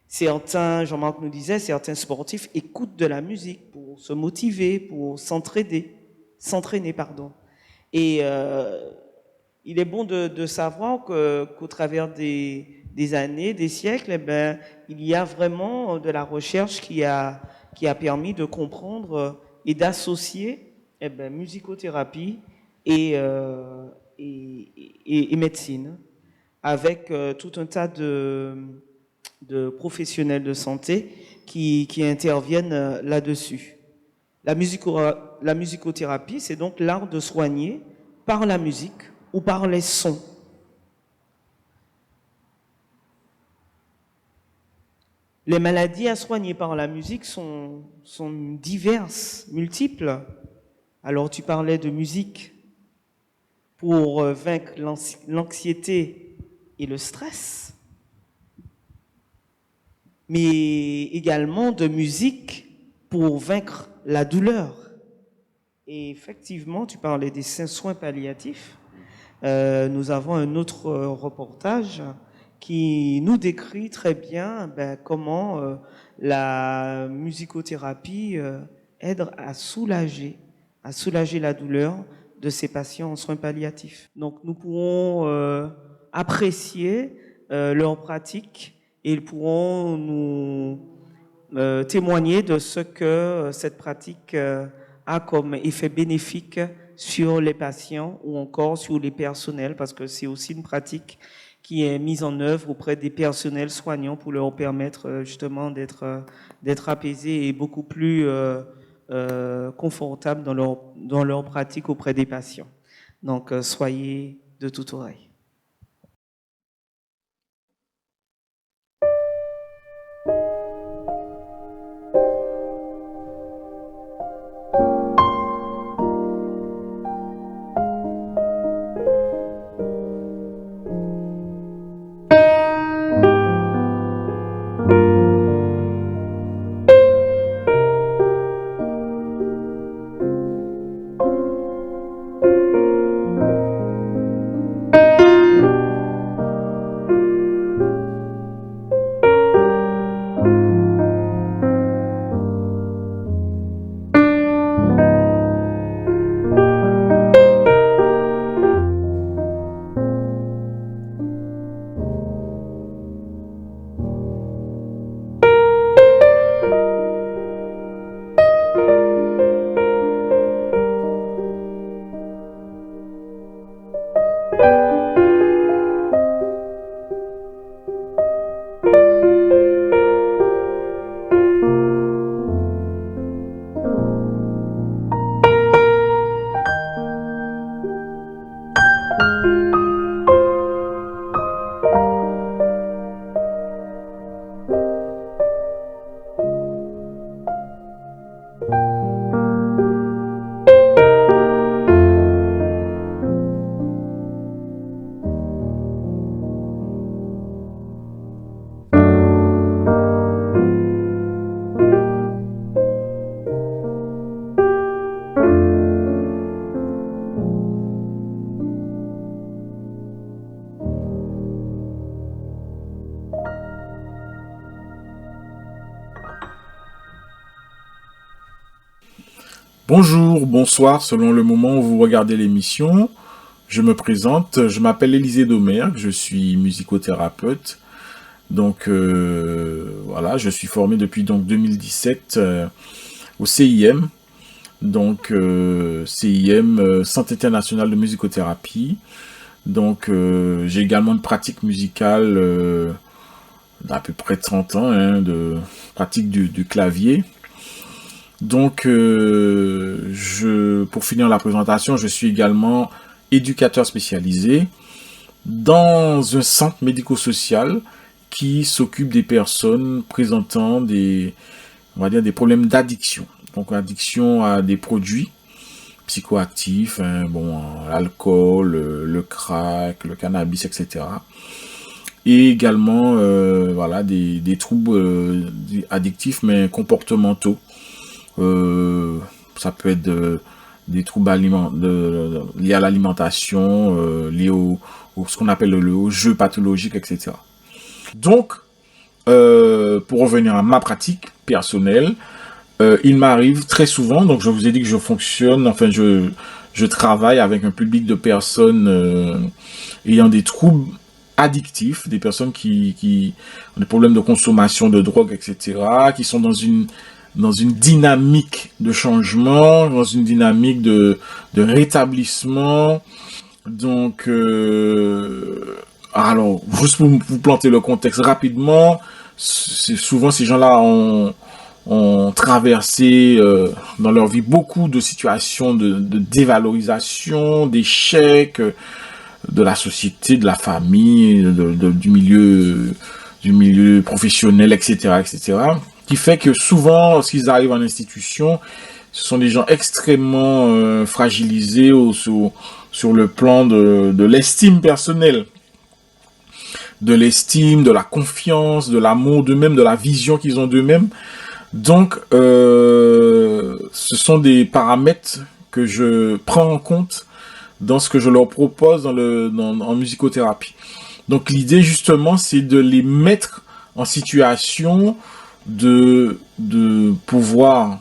Certains, Jean-Marc nous disait, certains sportifs écoutent de la musique pour se motiver, pour s'entraîner. Et il est bon de savoir qu'au travers des des années, des siècles, eh ben, il y a vraiment de la recherche qui a permis de comprendre et d'associer eh ben, musicothérapie et médecine, avec tout un tas de professionnels de santé qui interviennent là-dessus. La musicothérapie, c'est donc l'art de soigner par la musique ou par les sons. Les maladies à soigner par la musique sont diverses, multiples. Alors tu parlais de musique pour vaincre l'anxiété et le stress, mais également de musique pour vaincre la douleur. Et effectivement, tu parlais des soins palliatifs. Nous avons un autre reportage qui nous décrit très bien comment la musicothérapie aide à soulager la douleur de ces patients en soins palliatifs. Donc nous pourrons apprécier leurs pratiques et ils pourront nous témoigner de ce que cette pratique a comme effet bénéfique sur les patients ou encore sur les personnels, parce que c'est aussi une pratique qui est mise en œuvre auprès des personnels soignants pour leur permettre justement d'être apaisés et beaucoup plus confortables dans leur pratique auprès des patients. Donc soyez de toute oreille. Bonjour, bonsoir, selon le moment où vous regardez l'émission. Je me présente, je m'appelle Élisée Domergue, je suis musicothérapeute. Donc voilà, je suis formé depuis 2017 au CIM. Donc CIM, Centre international de musicothérapie. Donc j'ai également une pratique musicale d'à peu près 30 ans, de pratique du clavier. Donc, pour finir la présentation, je suis également éducateur spécialisé dans un centre médico-social qui s'occupe des personnes présentant des problèmes d'addiction. Donc, addiction à des produits psychoactifs, l'alcool, le crack, le cannabis, etc. Et également, des troubles addictifs, mais comportementaux. Ça peut être des troubles liés à l'alimentation, liés au ce qu'on appelle le jeu pathologique, etc. Donc, pour revenir à ma pratique personnelle, il m'arrive très souvent, donc je vous ai dit que je travaille avec un public de personnes ayant des troubles addictifs, des personnes qui ont des problèmes de consommation de drogue, etc., qui sont dans une dynamique de changement, dans une dynamique de rétablissement. Donc, alors, juste pour vous planter le contexte rapidement, c'est souvent ces gens-là ont traversé dans leur vie beaucoup de situations de dévalorisation, d'échecs de la société, de la famille, du milieu professionnel, etc., etc., qui fait que souvent, lorsqu'ils arrivent en institution, ce sont des gens extrêmement fragilisés sur le plan de l'estime personnelle, de l'estime, de la confiance, de l'amour d'eux-mêmes, de la vision qu'ils ont d'eux-mêmes. Donc, ce sont des paramètres que je prends en compte dans ce que je leur propose en musicothérapie. Donc, l'idée, justement, c'est de les mettre en situation de pouvoir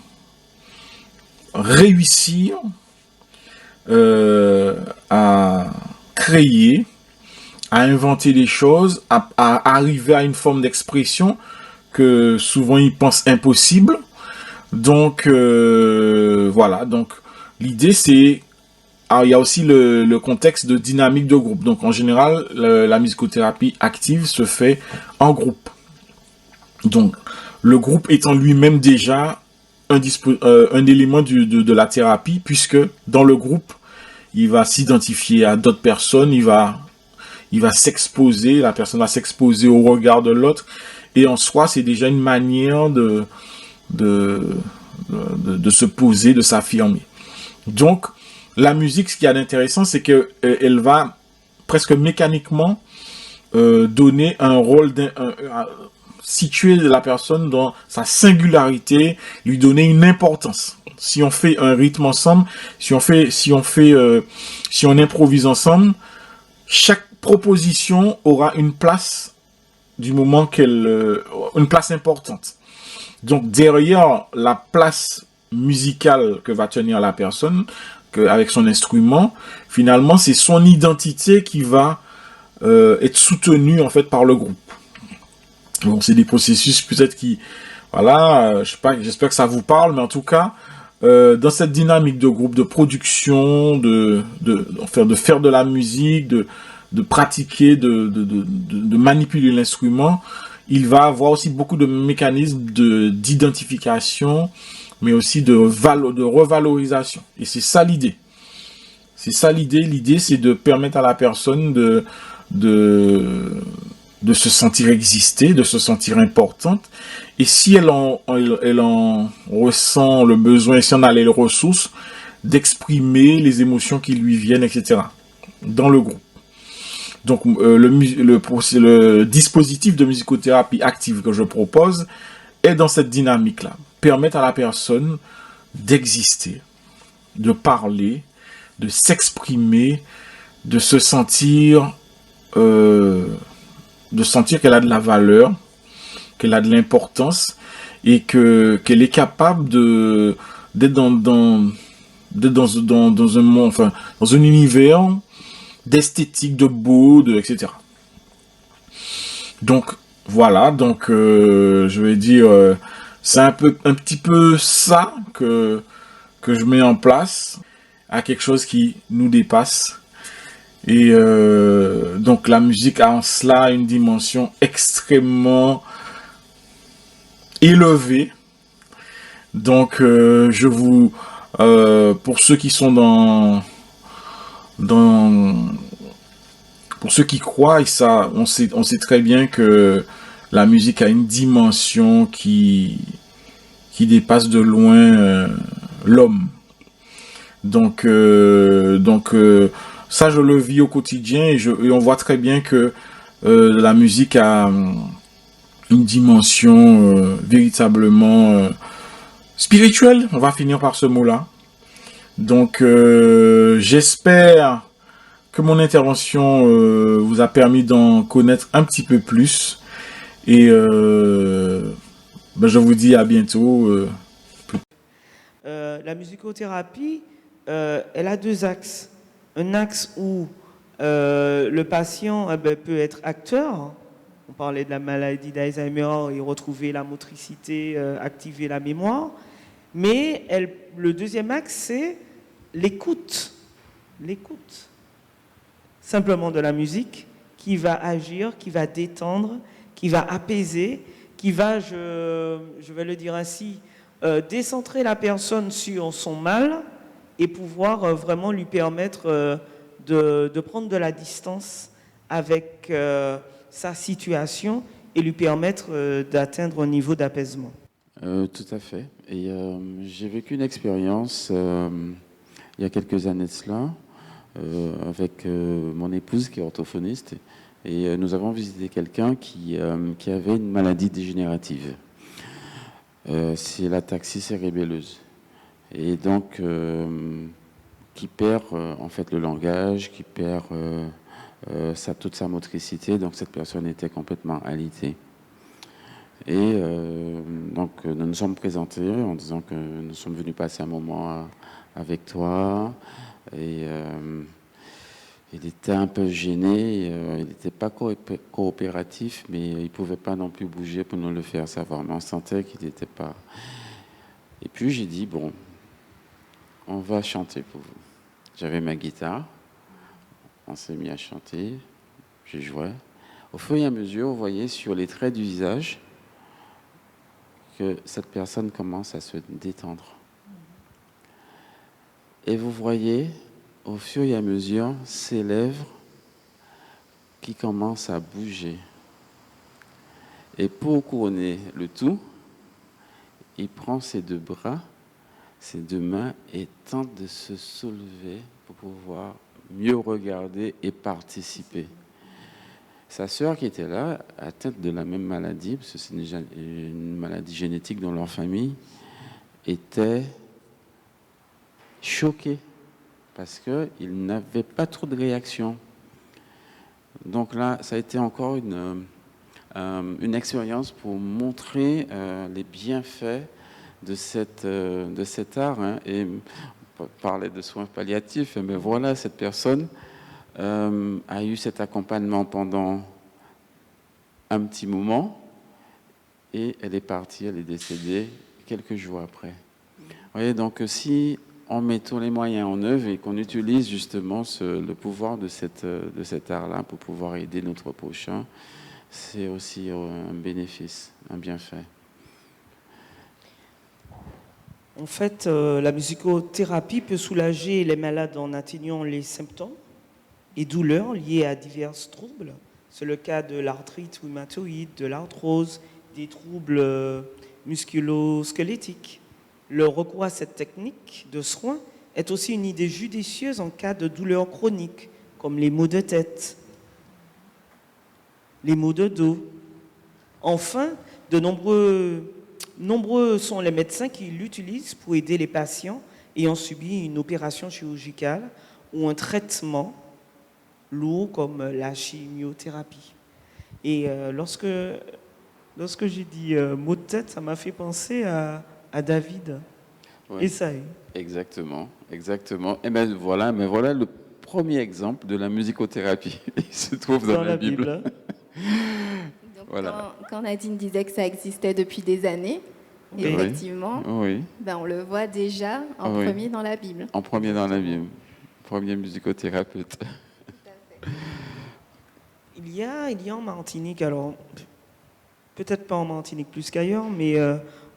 réussir à créer, à inventer des choses, à arriver à une forme d'expression que souvent ils pensent impossible. Donc voilà, donc l'idée c'est... Alors, il y a aussi le contexte de dynamique de groupe. Donc en général, la musicothérapie active se fait en groupe. Donc le groupe étant lui-même déjà un élément de la thérapie, puisque dans le groupe, il va s'identifier à d'autres personnes, il va s'exposer, la personne va s'exposer au regard de l'autre, et en soi, c'est déjà une manière de se poser, de s'affirmer. Donc, la musique, ce qu'il y a d'intéressant, c'est que elle va presque mécaniquement donner un rôle, situer la personne dans sa singularité, lui donner une importance. Si on fait un rythme ensemble, si on improvise ensemble, chaque proposition aura une place du moment une place importante. Donc derrière la place musicale que va tenir la personne, avec son instrument, finalement c'est son identité qui va être soutenue en fait par le groupe. Bon, c'est des processus peut-être qui, voilà, je sais pas, j'espère que ça vous parle, mais en tout cas, dans cette dynamique de groupe, de production, de faire de la musique, de pratiquer, de manipuler l'instrument, il va avoir aussi beaucoup de mécanismes d'identification, mais aussi de revalorisation. Et c'est ça l'idée. C'est ça l'idée. L'idée, c'est de permettre à la personne de se sentir exister, de se sentir importante. Et si elle en ressent le besoin, si on a les ressources, d'exprimer les émotions qui lui viennent, etc. dans le groupe. Donc, le dispositif de musicothérapie active que je propose est dans cette dynamique-là. Permettre à la personne d'exister, de parler, de s'exprimer, de se sentir... de sentir qu'elle a de la valeur, qu'elle a de l'importance et qu'elle est capable d'être dans un monde, enfin, dans un univers d'esthétique, de beau, etc. Donc voilà, donc je vais dire, c'est un petit peu ça que je mets en place à quelque chose qui nous dépasse. Et donc la musique a en cela une dimension extrêmement élevée. Donc je vous, pour ceux qui sont pour ceux qui croient, et ça, on sait très bien que la musique a une dimension qui dépasse de loin l'homme. Donc ça, je le vis au quotidien et on voit très bien que la musique a une dimension véritablement spirituelle. On va finir par ce mot-là. Donc, j'espère que mon intervention vous a permis d'en connaître un petit peu plus. Et je vous dis à bientôt. La musicothérapie, elle a deux axes. Un axe où Le patient peut être acteur. On parlait de la maladie d'Alzheimer et retrouver la motricité, activer la mémoire. Mais le deuxième axe, c'est l'écoute. L'écoute. Simplement de la musique qui va agir, qui va détendre, qui va apaiser, qui va, je vais le dire ainsi, décentrer la personne sur son mal et pouvoir vraiment lui permettre de prendre de la distance avec sa situation et lui permettre d'atteindre un niveau d'apaisement. Tout à fait. Et j'ai vécu une expérience il y a quelques années de cela avec mon épouse qui est orthophoniste et nous avons visité quelqu'un qui avait une maladie dégénérative. C'est l'ataxie cérébelleuse. Et donc, qui perd en fait le langage, qui perd toute sa motricité. Donc cette personne était complètement alitée. Et donc nous nous sommes présentés en disant que nous sommes venus passer un moment avec toi. Et il était un peu gêné, il n'était pas coopératif, mais il ne pouvait pas non plus bouger pour nous le faire savoir. Mais on sentait qu'il n'était pas... Et puis j'ai dit, bon, on va chanter pour vous. J'avais ma guitare, on s'est mis à chanter, j'ai joué. Au fur et à mesure, vous voyez sur les traits du visage que cette personne commence à se détendre. Et vous voyez, au fur et à mesure, ses lèvres qui commencent à bouger. Et pour couronner le tout, il prend ses deux bras, ses deux mains et tente de se soulever pour pouvoir mieux regarder et participer. Sa sœur qui était là, atteinte de la même maladie, parce que c'est une maladie génétique dans leur famille, était choquée parce qu'il n'avait pas trop de réaction. Donc là, ça a été encore une expérience pour montrer les bienfaits de cet art. Hein. Et on parlait de soins palliatifs, mais voilà, cette personne a eu cet accompagnement pendant un petit moment et elle est partie, elle est décédée quelques jours après. Vous voyez, donc si on met tous les moyens en œuvre et qu'on utilise justement le pouvoir de cet art-là pour pouvoir aider notre prochain, c'est aussi un bénéfice, un bienfait. En fait, la musicothérapie peut soulager les malades en atteignant les symptômes et douleurs liées à divers troubles. C'est le cas de l'arthrite rhumatoïde, de l'arthrose, des troubles musculo-squelettiques. Le recours à cette technique de soins est aussi une idée judicieuse en cas de douleurs chroniques, comme les maux de tête, les maux de dos. Enfin, de nombreux sont les médecins qui l'utilisent pour aider les patients ayant subi une opération chirurgicale ou un traitement lourd comme la chimiothérapie. Et lorsque j'ai dit maux de tête, ça m'a fait penser à David. Oui. Et ça y est. Exactement. Et mais voilà le premier exemple de la musicothérapie. Il se trouve dans la Bible. Donc, voilà. Quand Nadine disait que ça existait depuis des années, oui. Effectivement, oui. Ben on le voit déjà en premier dans la Bible. En premier dans la Bible. Premier musicothérapeute. Il y a en Martinique, alors peut-être pas en Martinique plus qu'ailleurs, mais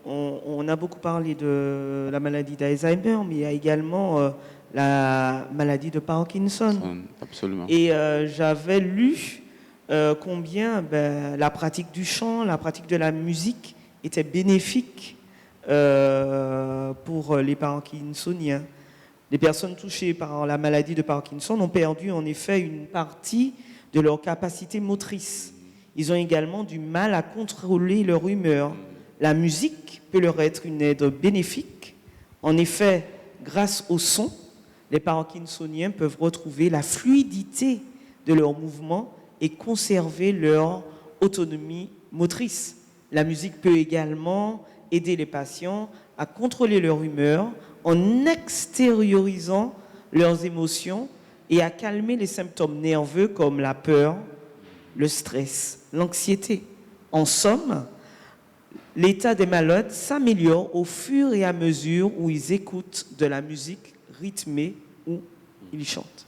on a beaucoup parlé de la maladie d'Alzheimer, mais il y a également la maladie de Parkinson. Absolument. Et j'avais lu combien la pratique du chant, la pratique de la musique était bénéfique pour les Parkinsoniens. Les personnes touchées par la maladie de Parkinson ont perdu en effet une partie de leur capacité motrice. Ils ont également du mal à contrôler leur humeur. La musique peut leur être une aide bénéfique. En effet, grâce au son, les Parkinsoniens peuvent retrouver la fluidité de leurs mouvements et conserver leur autonomie motrice. La musique peut également aider les patients à contrôler leur humeur en extériorisant leurs émotions et à calmer les symptômes nerveux comme la peur, le stress, l'anxiété. En somme, l'état des malades s'améliore au fur et à mesure où ils écoutent de la musique rythmée ou ils chantent.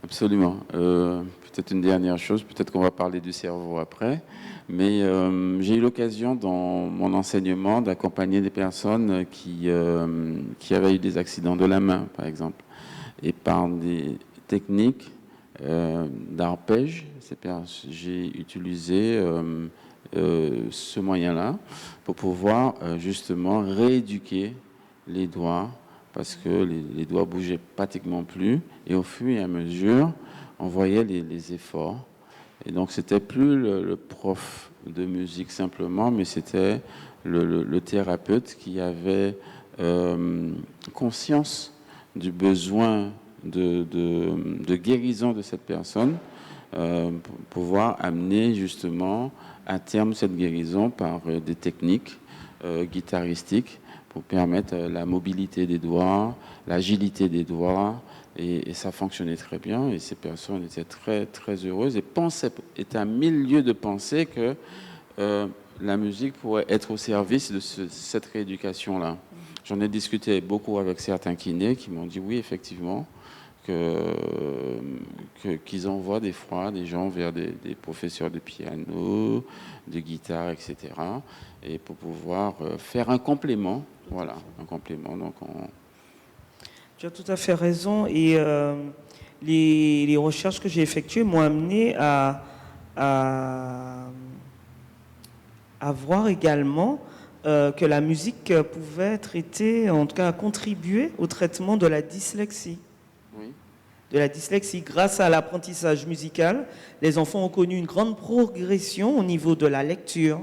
Absolument. Peut-être une dernière chose, peut-être qu'on va parler du cerveau après, mais j'ai eu l'occasion dans mon enseignement d'accompagner des personnes qui avaient eu des accidents de la main, par exemple. Et par des techniques d'arpège, j'ai utilisé ce moyen-là pour pouvoir justement rééduquer les doigts, parce que les doigts bougeaient pratiquement plus, et au fur et à mesure, on voyait les efforts. Et donc, c'était plus le prof de musique simplement, mais c'était le thérapeute qui avait conscience du besoin de guérison de cette personne, pour pouvoir amener justement à terme cette guérison par des techniques guitaristiques pour permettre la mobilité des doigts, l'agilité des doigts, et ça fonctionnait très bien, et ces personnes étaient très, très heureuses et étaient à mille lieues de penser que la musique pourrait être au service de cette rééducation-là. J'en ai discuté beaucoup avec certains kinés qui m'ont dit oui, effectivement, qu'ils envoient des fois des gens vers des professeurs de piano, de guitare, etc. Et pour pouvoir faire un complément, voilà, un complément. Donc Tu as tout à fait raison, et les recherches que j'ai effectuées m'ont amené à voir également que la musique pouvait traiter, en tout cas contribuer au traitement de la dyslexie. Oui. De la dyslexie. Grâce à l'apprentissage musical, les enfants ont connu une grande progression au niveau de la lecture.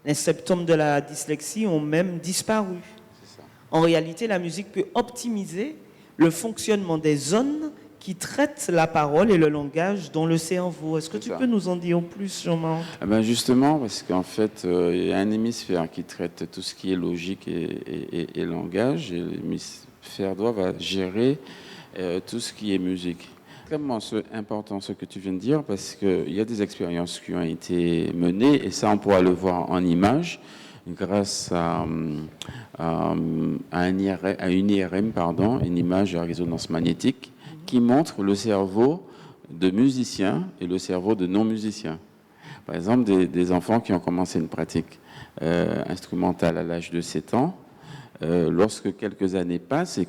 Les symptômes de la dyslexie ont même disparu. C'est ça. En réalité, la musique peut optimiser le fonctionnement des zones qui traitent la parole et le langage dans le cerveau. Est-ce que tu peux nous en dire plus, Jean-Marc? Justement, parce qu'en fait, il y a un hémisphère qui traite tout ce qui est logique et langage, et l'hémisphère droit va gérer tout ce qui est musique. C'est extrêmement important ce que tu viens de dire, parce qu'il y a des expériences qui ont été menées, et ça on pourra le voir en images, grâce à une IRM, une image à résonance magnétique, qui montre le cerveau de musiciens et le cerveau de non-musiciens. Par exemple, des enfants qui ont commencé une pratique instrumentale à l'âge de 7 ans, lorsque quelques années passent et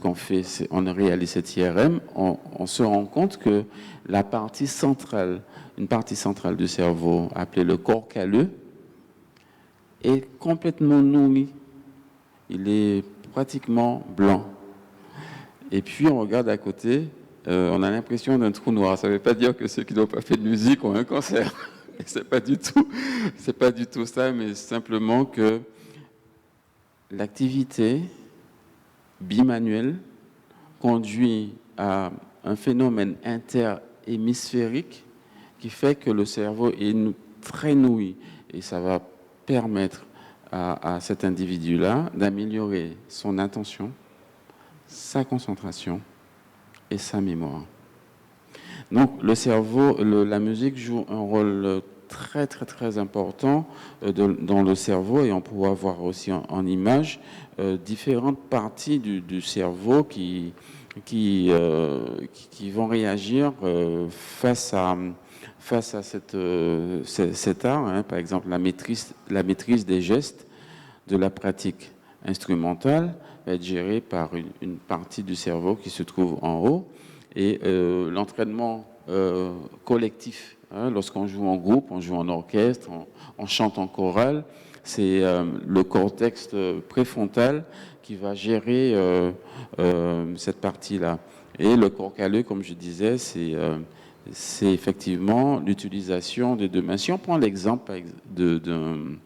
on réalise cette IRM, on se rend compte que une partie centrale du cerveau, appelée le corps calleux, est complètement nourri. Il est pratiquement blanc. Et puis on regarde à côté, on a l'impression d'un trou noir. Ça ne veut pas dire que ceux qui n'ont pas fait de musique ont un cancer. C'est pas du tout ça, mais simplement que l'activité bimanuelle conduit à un phénomène interhémisphérique qui fait que le cerveau est très nourri, et ça va permettre à cet individu-là d'améliorer son attention, sa concentration et sa mémoire. Donc le cerveau, la musique joue un rôle très très très important dans le cerveau, et on pourra voir aussi en image différentes parties du cerveau qui vont réagir face à cet art, par exemple la maîtrise des gestes de la pratique instrumentale va être gérée par une partie du cerveau qui se trouve en haut, et l'entraînement collectif, lorsqu'on joue en groupe, on joue en orchestre, on chante en chorale, c'est le cortex préfrontal qui va gérer cette partie-là. Et le corps calleux, comme je disais, c'est effectivement l'utilisation des deux mains. Si on prend l'exemple d'un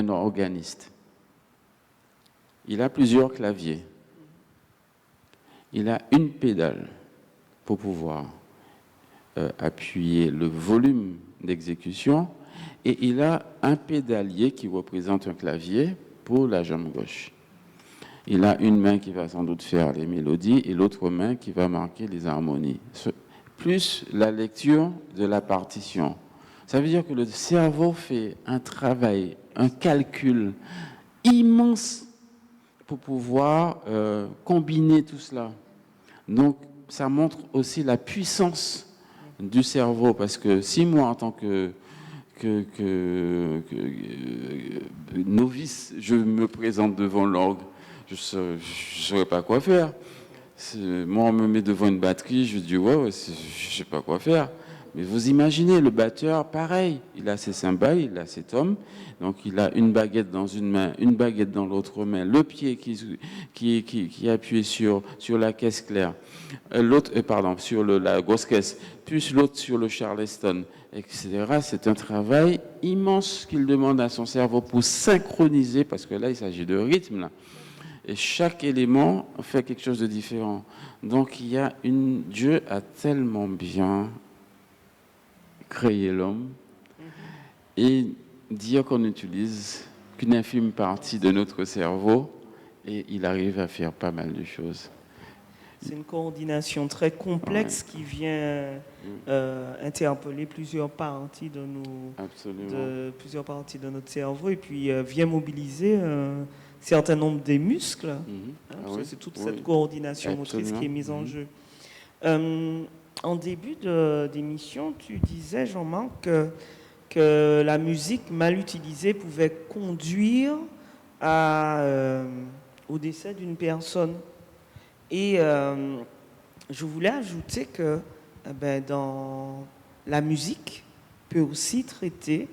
organiste, il a plusieurs claviers. Il a une pédale pour pouvoir appuyer le volume d'exécution, et il a un pédalier qui représente un clavier pour la jambe gauche. Il a une main qui va sans doute faire les mélodies et l'autre main qui va marquer les harmonies. Plus la lecture de la partition. Ça veut dire que le cerveau fait un travail, un calcul immense pour pouvoir combiner tout cela. Donc, ça montre aussi la puissance du cerveau, parce que si moi, en tant que novice, je me présente devant l'orgue, je ne saurais pas quoi faire. Moi, on me met devant une batterie, je dis ouais, je ne sais pas quoi faire. Mais vous imaginez, le batteur, pareil, il a ses cymbales, il a ses tomes, donc il a une baguette dans une main, une baguette dans l'autre main, le pied qui est appuyé sur la caisse claire, l'autre, sur la grosse caisse, plus l'autre sur le charleston, etc. C'est un travail immense qu'il demande à son cerveau pour synchroniser, parce que là, il s'agit de rythme, là. Et chaque élément fait quelque chose de différent. Donc, Dieu a tellement bien créé l'homme et dire qu'on n'utilise qu'une infime partie de notre cerveau et il arrive à faire pas mal de choses. C'est une coordination très complexe qui vient interpeller plusieurs parties de plusieurs parties de notre cerveau et puis vient mobiliser certain nombre des muscles. C'est toute cette coordination motrice qui est mise en jeu. En début d'émission, tu disais, Jean-Marc, que la musique mal utilisée pouvait conduire au décès d'une personne. Et je voulais ajouter que dans la musique peut aussi traiter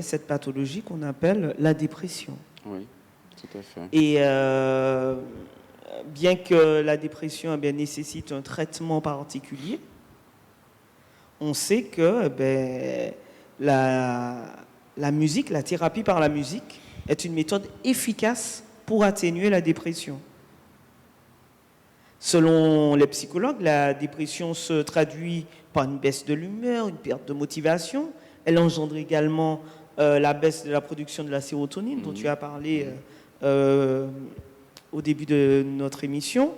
cette pathologie qu'on appelle la dépression. Oui. Tout à fait. Et bien que la dépression nécessite un traitement particulier, on sait que la musique, la thérapie par la musique, est une méthode efficace pour atténuer la dépression. Selon les psychologues, la dépression se traduit par une baisse de l'humeur, une perte de motivation. Elle engendre également la baisse de la production de la sérotonine dont tu as parlé au début de notre émission.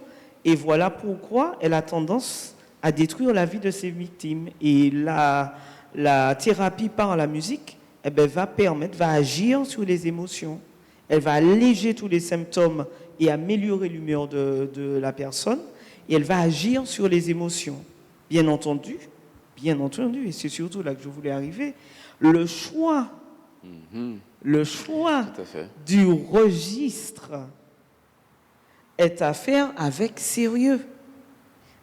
Et voilà pourquoi elle a tendance à détruire la vie de ses victimes. Et la thérapie par la musique va agir sur les émotions. Elle va alléger tous les symptômes et améliorer l'humeur de la personne. Et elle va agir sur les émotions. Bien entendu, et c'est surtout là que je voulais arriver, le choix du registre est à faire avec sérieux.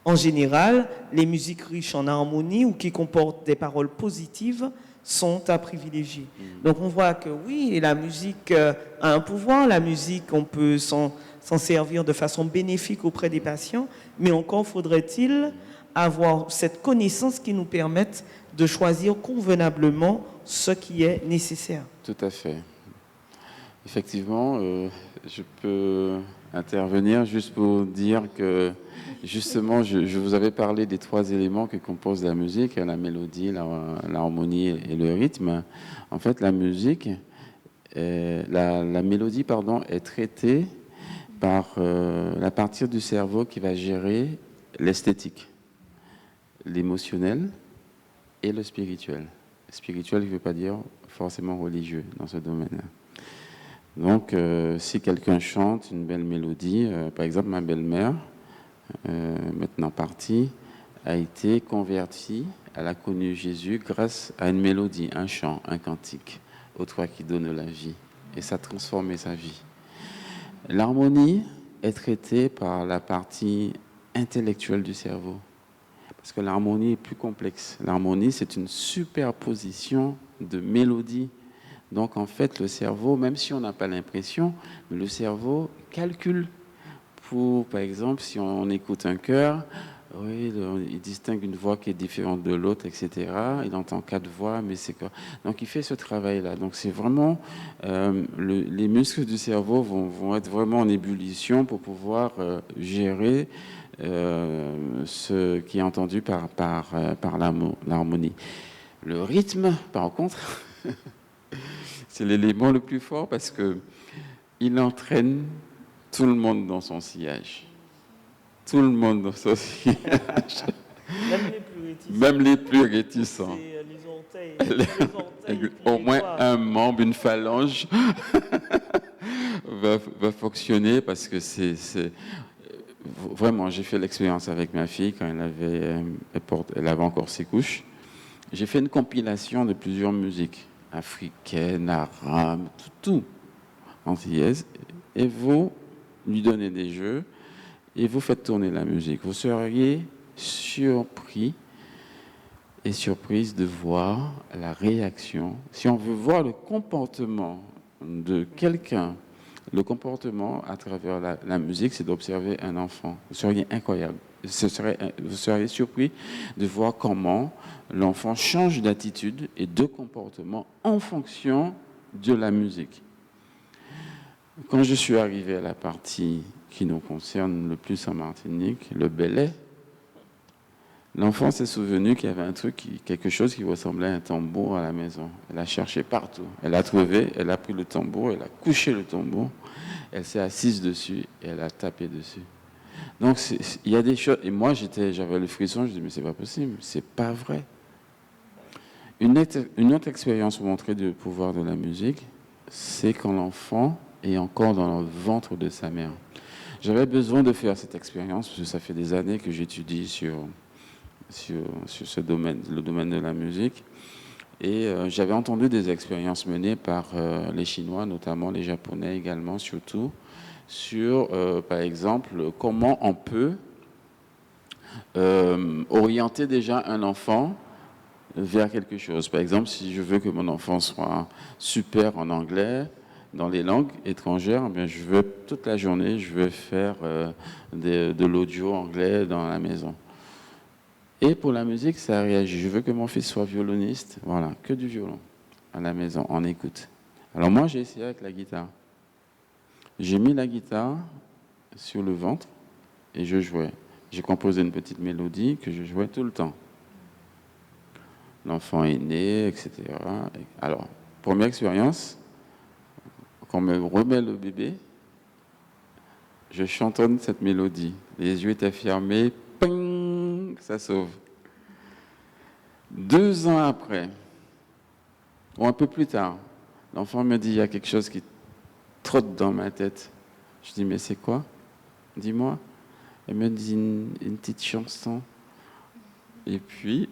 En général, les musiques riches en harmonie ou qui comportent des paroles positives sont à privilégier. Donc on voit que oui, la musique a un pouvoir, la musique, on peut s'en servir de façon bénéfique auprès des patients, mais encore faudrait-il avoir cette connaissance qui nous permette de choisir convenablement ce qui est nécessaire. Tout à fait. Effectivement, je peux intervenir juste pour dire que, justement, je vous avais parlé des 3 éléments qui composent la musique, la mélodie, l'harmonie et le rythme. En fait, la musique, la mélodie, est traitée par la partie du cerveau qui va gérer l'esthétique, l'émotionnel et le spirituel. Spirituel, il ne veut pas dire forcément religieux dans ce domaine-là. Donc, si quelqu'un chante une belle mélodie, par exemple, ma belle-mère, maintenant partie, a été convertie, elle a connu Jésus grâce à une mélodie, un chant, un cantique, aux 3 qui donnent la vie. Et ça a transformé sa vie. L'harmonie est traitée par la partie intellectuelle du cerveau. Parce que l'harmonie est plus complexe. L'harmonie, c'est une superposition de mélodies. Donc, en fait, le cerveau, même si on n'a pas l'impression, le cerveau calcule pour, par exemple, si on écoute un chœur, oui, il distingue une voix qui est différente de l'autre, etc. Il entend 4 voix, mais c'est quoi? Donc, il fait ce travail-là. Donc, c'est vraiment... les muscles du cerveau vont être vraiment en ébullition pour pouvoir gérer ce qui est entendu par l'harmonie. Le rythme, par contre, c'est l'élément le plus fort parce que il entraîne tout le monde dans son sillage. Tout le monde dans son sillage. Même les plus réticents. Même les plus réticents. C'est les orteils. Au moins un membre, une phalange va fonctionner parce que c'est vraiment, j'ai fait l'expérience avec ma fille quand elle avait encore ses couches. J'ai fait une compilation de plusieurs musiques africaines, arabes, tout antillaises, et vous lui donnez des jeux et vous faites tourner la musique. Vous seriez surpris et surprise de voir la réaction. Si on veut voir le comportement de quelqu'un, le comportement à travers la musique, c'est d'observer un enfant. Vous seriez incroyable. Vous seriez surpris de voir comment l'enfant change d'attitude et de comportement en fonction de la musique. Quand je suis arrivé à la partie qui nous concerne le plus en Martinique, le belay, l'enfant s'est souvenu qu'il y avait quelque chose qui ressemblait à un tambour à la maison. Elle a cherché partout. Elle a trouvé, elle a pris le tambour, elle a couché le tambour, elle s'est assise dessus et elle a tapé dessus. Donc, il y a des choses. Et moi, j'avais le frisson, je dis, mais c'est pas possible, c'est pas vrai. Une autre expérience pour montrer le pouvoir de la musique, c'est quand l'enfant est encore dans le ventre de sa mère. J'avais besoin de faire cette expérience parce que ça fait des années que j'étudie sur ce domaine, le domaine de la musique. Et j'avais entendu des expériences menées par les Chinois, notamment les Japonais également, surtout, sur, par exemple, comment on peut orienter déjà un enfant vers quelque chose. Par exemple, si je veux que mon enfant soit super en anglais, dans les langues étrangères, bien, je veux toute la journée, je veux faire de l'audio anglais dans la maison. Et pour la musique, ça réagit. Je veux que mon fils soit violoniste, voilà, que du violon à la maison, on écoute. Alors moi, j'ai essayé avec la guitare. J'ai mis la guitare sur le ventre et je jouais. J'ai composé une petite mélodie que je jouais tout le temps. L'enfant est né, etc. Alors, première expérience, quand on me remet le bébé, je chantonne cette mélodie. Les yeux étaient fermés, ping, ça sauve. 2 ans après, ou un peu plus tard, l'enfant me dit, il y a quelque chose qui trotte dans ma tête. Je dis, mais c'est quoi? Dis-moi. Elle me dit une petite chanson. Et puis,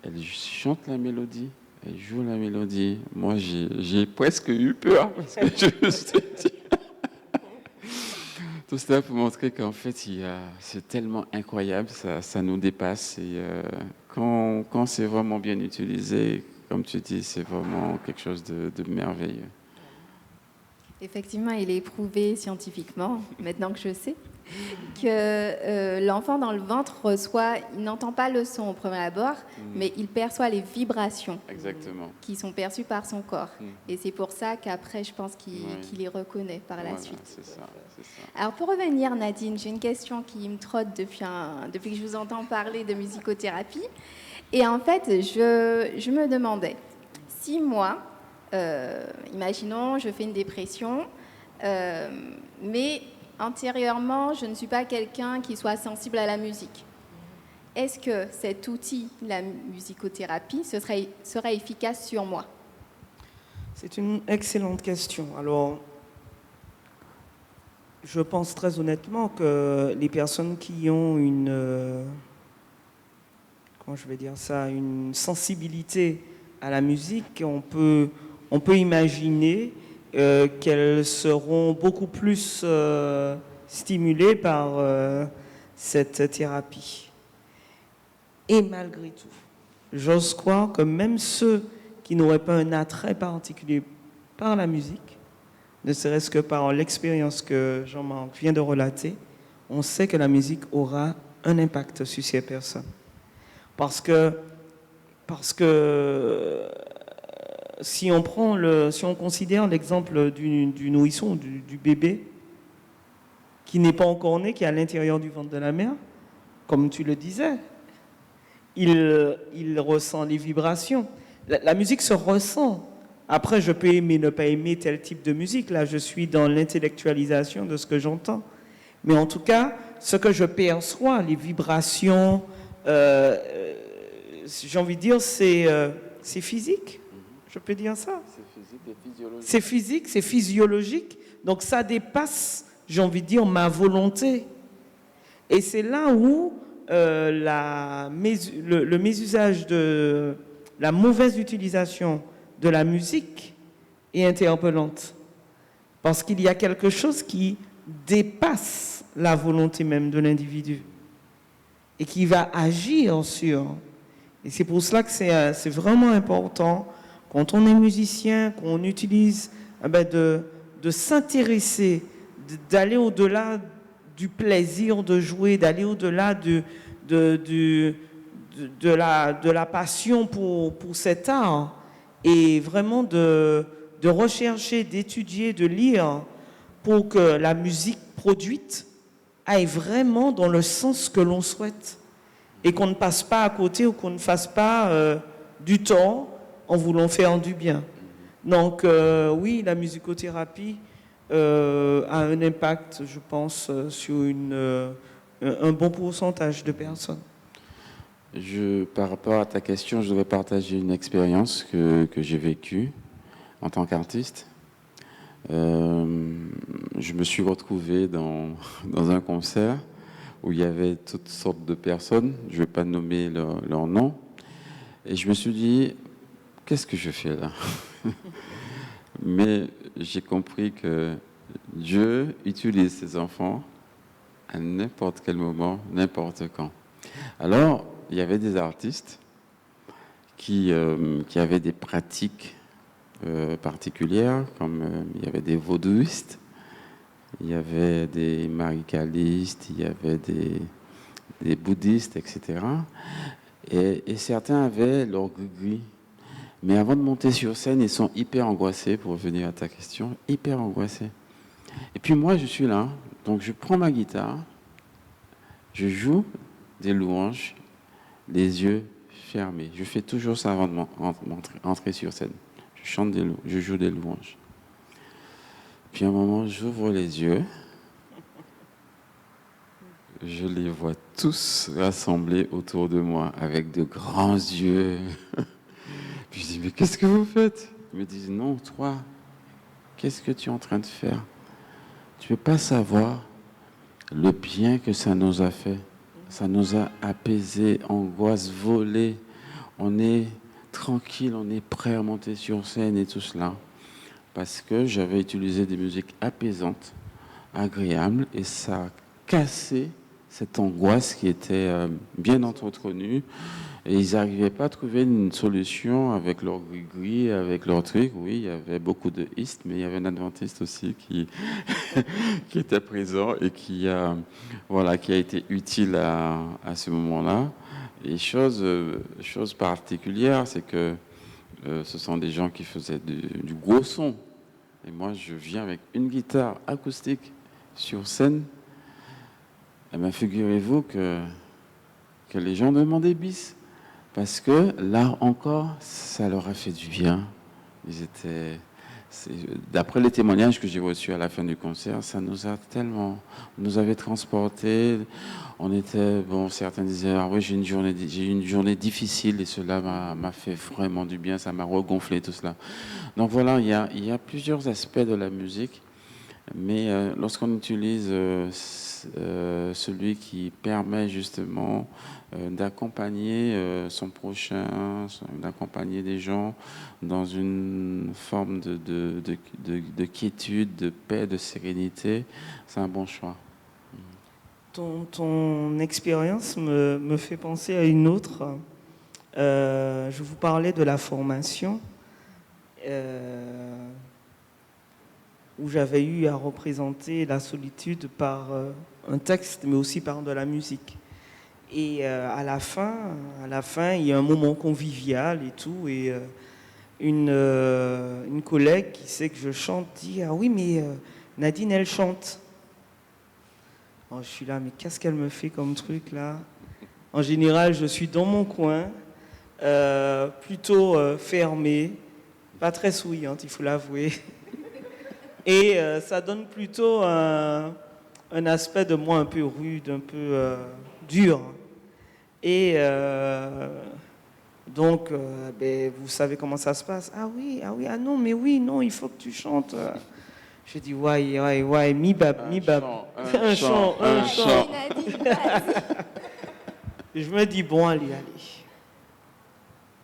elle chante la mélodie. Elle joue la mélodie. Moi, j'ai presque eu peur parce que je me suis dit... Tout cela pour montrer qu'en fait, c'est tellement incroyable, ça nous dépasse. Et quand c'est vraiment bien utilisé, comme tu dis, c'est vraiment quelque chose de merveilleux. Effectivement, il est prouvé scientifiquement, maintenant que je sais, que l'enfant dans le ventre il n'entend pas le son au premier abord, mais il perçoit les vibrations. Exactement. Qui sont perçues par son corps. Et c'est pour ça qu'après, je pense qu'il les reconnaît par la suite. C'est ça. Alors pour revenir, Nadine, j'ai une question qui me trotte depuis que je vous entends parler de musicothérapie. Et en fait, je me demandais, si moi, imaginons, je fais une dépression, mais antérieurement, je ne suis pas quelqu'un qui soit sensible à la musique. Est-ce que cet outil, la musicothérapie, sera efficace sur moi? C'est une excellente question. Alors, je pense très honnêtement que les personnes qui ont une sensibilité à la musique, on peut imaginer qu'elles seront beaucoup plus stimulées par cette thérapie. Et malgré tout, j'ose croire que même ceux qui n'auraient pas un attrait particulier par la musique, ne serait-ce que par l'expérience que Jean-Marc vient de relater, on sait que la musique aura un impact sur ces personnes. Parce que si on considère l'exemple du nourrisson, du bébé, qui n'est pas encore né, qui est à l'intérieur du ventre de la mère, comme tu le disais, il ressent les vibrations. La musique se ressent Après, je peux aimer, ne pas aimer tel type de musique. Là, je suis dans l'intellectualisation de ce que j'entends. Mais en tout cas, ce que je perçois, les vibrations, j'ai envie de dire, c'est physique. Je peux dire ça. C'est physique et physiologique. C'est physique, c'est physiologique. Donc ça dépasse, j'ai envie de dire, ma volonté. Et c'est là où le mésusage de la mauvaise utilisation de la musique est interpellante. Parce qu'il y a quelque chose qui dépasse la volonté même de l'individu et qui va agir sur. Et c'est pour cela que c'est vraiment important, quand on est musicien, qu'on utilise de s'intéresser, d'aller au-delà du plaisir de jouer, d'aller au-delà de la passion pour cet art, et vraiment de rechercher, d'étudier, de lire pour que la musique produite aille vraiment dans le sens que l'on souhaite et qu'on ne passe pas à côté ou qu'on ne fasse pas du tort en voulant faire du bien. Donc oui, la musicothérapie a un impact, je pense, sur un bon pourcentage de personnes. Par rapport à ta question, je voudrais partager une expérience que j'ai vécue en tant qu'artiste. Je me suis retrouvé dans un concert où il y avait toutes sortes de personnes, je ne vais pas nommer leur nom, et je me suis dit, qu'est-ce que je fais là? Mais j'ai compris que Dieu utilise ses enfants à n'importe quel moment, n'importe quand. Alors, il y avait des artistes qui avaient des pratiques particulières, comme il y avait des vaudouistes, il y avait des maricalistes, il y avait des bouddhistes, etc. Et certains avaient leur gris. Mais avant de monter sur scène, ils sont hyper angoissés, pour revenir à ta question, hyper angoissés. Et puis moi, je suis là, donc je prends ma guitare, je joue des louanges, les yeux fermés. Je fais toujours ça avant d'entrer sur scène. Je joue des louanges. Puis à un moment, j'ouvre les yeux. Je les vois tous rassemblés autour de moi avec de grands yeux. Puis je dis, mais qu'est-ce que vous faites? Ils me disent, non, toi, qu'est-ce que tu es en train de faire? Tu ne peux pas savoir le bien que ça nous a fait. Ça nous a apaisés, angoisse volée. On est tranquille, on est prêt à monter sur scène et tout cela. Parce que j'avais utilisé des musiques apaisantes, agréables, et ça a cassé cette angoisse qui était bien entretenue. Et ils n'arrivaient pas à trouver une solution avec leur gris-gris, avec leur truc. Oui, il y avait beaucoup de istes, mais il y avait un adventiste aussi qui était présent et qui a été utile à ce moment-là. Et chose particulière, c'est que ce sont des gens qui faisaient du gros son. Et moi, je viens avec une guitare acoustique sur scène. Et bien, figurez-vous que les gens demandaient bis. Parce que là encore, ça leur a fait du bien. D'après les témoignages que j'ai reçus à la fin du concert, ça nous avait transportés. Certains disaient, ah oui, j'ai eu une journée difficile et cela m'a fait vraiment du bien, ça m'a regonflé tout cela. Donc voilà, il y a plusieurs aspects de la musique, mais lorsqu'on utilise celui qui permet justement d'accompagner son prochain, d'accompagner des gens dans une forme de quiétude, de paix, de sérénité, c'est un bon choix. Ton expérience me fait penser à une autre. Je vous parlais de la formation où j'avais eu à représenter la solitude par un texte, mais aussi par de la musique. Et à la fin, il y a un moment convivial et tout, et une collègue qui sait que je chante dit « Ah oui, mais Nadine, elle chante ». Je suis là, mais qu'est-ce qu'elle me fait comme truc là? En général, je suis dans mon coin, plutôt fermé, pas très souriante, il faut l'avouer. Et ça donne plutôt un aspect de moi un peu rude, un peu dur. Et donc, ben, vous savez comment ça se passe. Ah oui, ah non, mais oui, non, il faut que tu chantes. Je dis, ouais, mi-bab. Un chant. Et je me dis, bon, allez.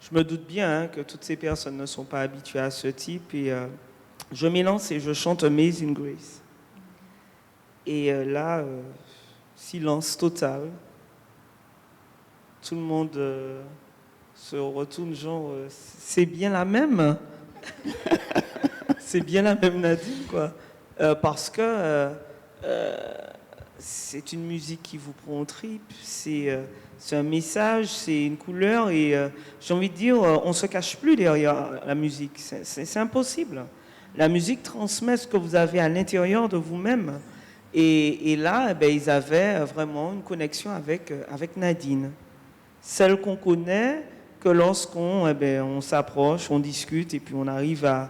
Je me doute bien que toutes ces personnes ne sont pas habituées à ce type. Et je m'élance et je chante Amazing Grace. Et là, silence total. Tout le monde se retourne, genre, c'est bien la même. C'est bien la même Nadine, quoi. Parce que c'est une musique qui vous prend aux tripes, c'est un message, c'est une couleur, et j'ai envie de dire, on ne se cache plus derrière la musique. C'est impossible. La musique transmet ce que vous avez à l'intérieur de vous-même. Et là, ben, ils avaient vraiment une connexion avec Nadine. Celle qu'on connaît que lorsqu'on on s'approche, on discute, et puis on arrive à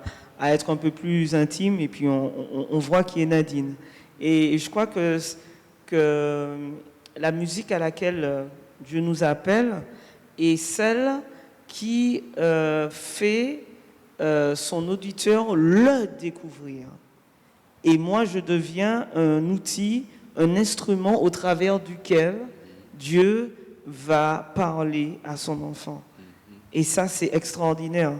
être un peu plus intime, et puis on voit qui est Nadine. Et je crois que la musique à laquelle Dieu nous appelle est celle qui fait son auditeur le découvrir. Et moi, je deviens un outil, un instrument au travers duquel Dieu va parler à son enfant. Et ça, c'est extraordinaire.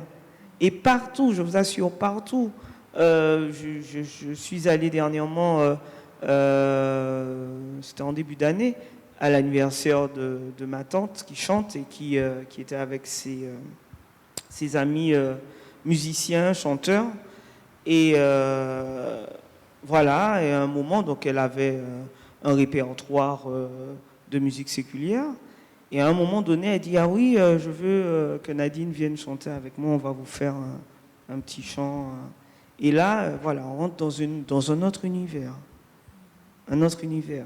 Et partout, je vous assure, partout. Je suis allé dernièrement, c'était en début d'année, à l'anniversaire de ma tante qui chante et qui était avec ses amis musiciens, chanteurs. Et voilà, et à un moment, donc, elle avait un répertoire de musique séculière. Et à un moment donné, elle dit, ah oui, je veux que Nadine vienne chanter avec moi, on va vous faire un petit chant. Et là, voilà, on rentre dans un autre univers. Un autre univers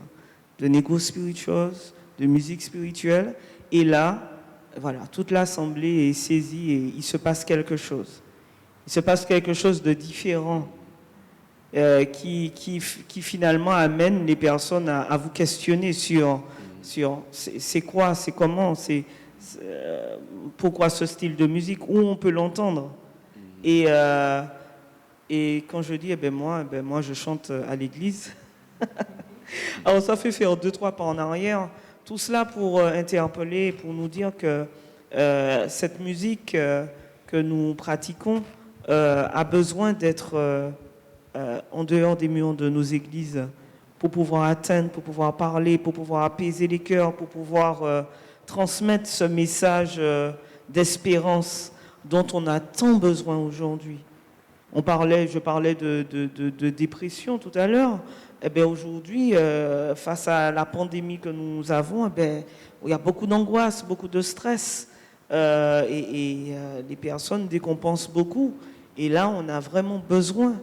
de négo spirituals, de musique spirituelle. Et là, voilà, toute l'assemblée est saisie et il se passe quelque chose. Il se passe quelque chose de différent qui finalement amène les personnes à vous questionner sur c'est quoi, c'est comment, pourquoi ce style de musique, où on peut l'entendre. Et quand je dis, moi je chante à l'église. Alors ça fait faire 2-3 pas en arrière. Tout cela pour interpeller, pour nous dire que cette musique que nous pratiquons a besoin d'être en dehors des murs de nos églises pour pouvoir atteindre, pour pouvoir parler, pour pouvoir apaiser les cœurs, pour pouvoir transmettre ce message d'espérance dont on a tant besoin aujourd'hui. Je parlais de dépression tout à l'heure. Eh bien, aujourd'hui, face à la pandémie que nous avons, il y a beaucoup d'angoisse, beaucoup de stress. Et les personnes décompensent beaucoup. Et là, on a vraiment besoin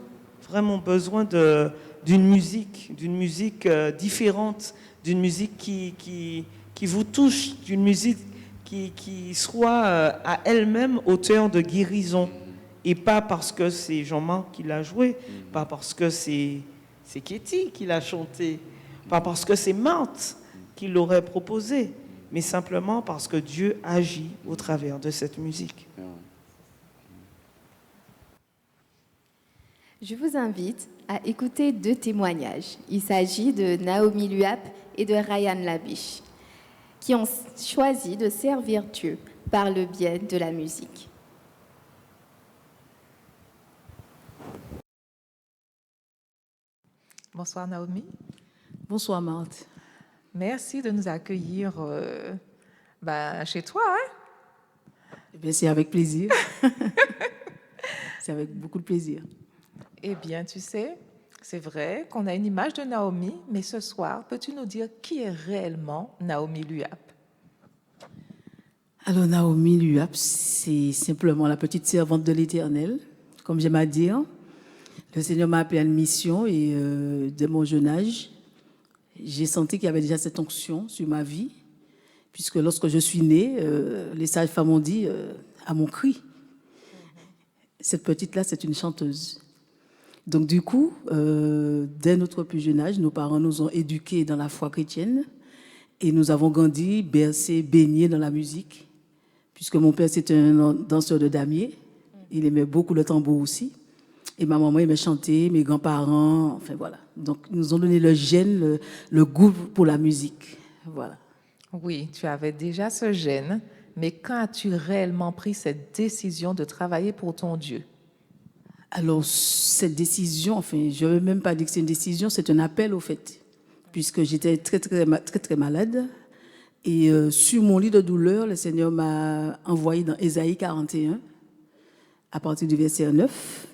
d'une musique différente, d'une musique qui vous touche, d'une musique qui soit à elle-même auteur de guérison. Et pas parce que c'est Jean-Marc qui l'a joué, pas parce que c'est Katie qui l'a chanté, pas parce que c'est Marthe qui l'aurait proposé, mais simplement parce que Dieu agit au travers de cette musique. Je vous invite à écouter 2 témoignages. Il s'agit de Naomi Luap et de Ryan Labiche, qui ont choisi de servir Dieu par le biais de la musique. Bonsoir Naomi. Bonsoir Marthe. Merci de nous accueillir chez toi. Hein? Eh bien, c'est avec plaisir. C'est avec beaucoup de plaisir. Eh bien, tu sais, c'est vrai qu'on a une image de Naomi, mais ce soir, peux-tu nous dire qui est réellement Naomi Luap? Alors, Naomi Luap, c'est simplement la petite servante de l'Éternel, comme j'aime à dire. Le Seigneur m'a appelé à une mission et dès mon jeune âge, j'ai senti qu'il y avait déjà cette onction sur ma vie, puisque lorsque je suis née, les sages-femmes ont dit à mon cri. Cette petite-là, c'est une chanteuse. Donc du coup, dès notre plus jeune âge, nos parents nous ont éduqués dans la foi chrétienne et nous avons grandi, bercés, baignés dans la musique, puisque mon père, c'était un danseur de damier. Il aimait beaucoup le tambour aussi. Et ma maman aimait chanter, mes grands-parents, enfin voilà. Donc, ils nous ont donné le gène, le goût pour la musique. Voilà. Oui, tu avais déjà ce gène, mais quand as-tu réellement pris cette décision de travailler pour ton Dieu? Alors, cette décision, enfin, je ne veux même pas dire que c'est une décision, c'est un appel au fait, puisque j'étais très malade. Et sur mon lit de douleur, le Seigneur m'a envoyé dans Ésaïe 41, à partir du verset 9,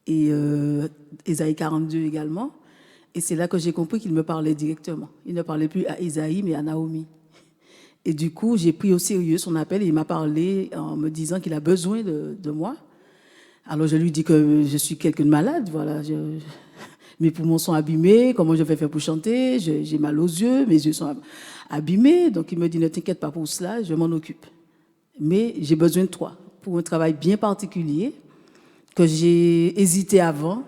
et Ésaïe 42 également. Et c'est là que j'ai compris qu'il me parlait directement. Il ne parlait plus à Ésaïe, mais à Naomi. Et du coup, j'ai pris au sérieux son appel et il m'a parlé en me disant qu'il a besoin de moi. Alors, je lui dis que je suis quelqu'un de malade, voilà. Mes poumons sont abîmés, comment je vais faire pour chanter? J'ai mal aux yeux, mes yeux sont abîmés. Donc, il me dit, ne t'inquiète pas pour cela, je m'en occupe. Mais j'ai besoin de toi pour un travail bien particulier que j'ai hésité avant,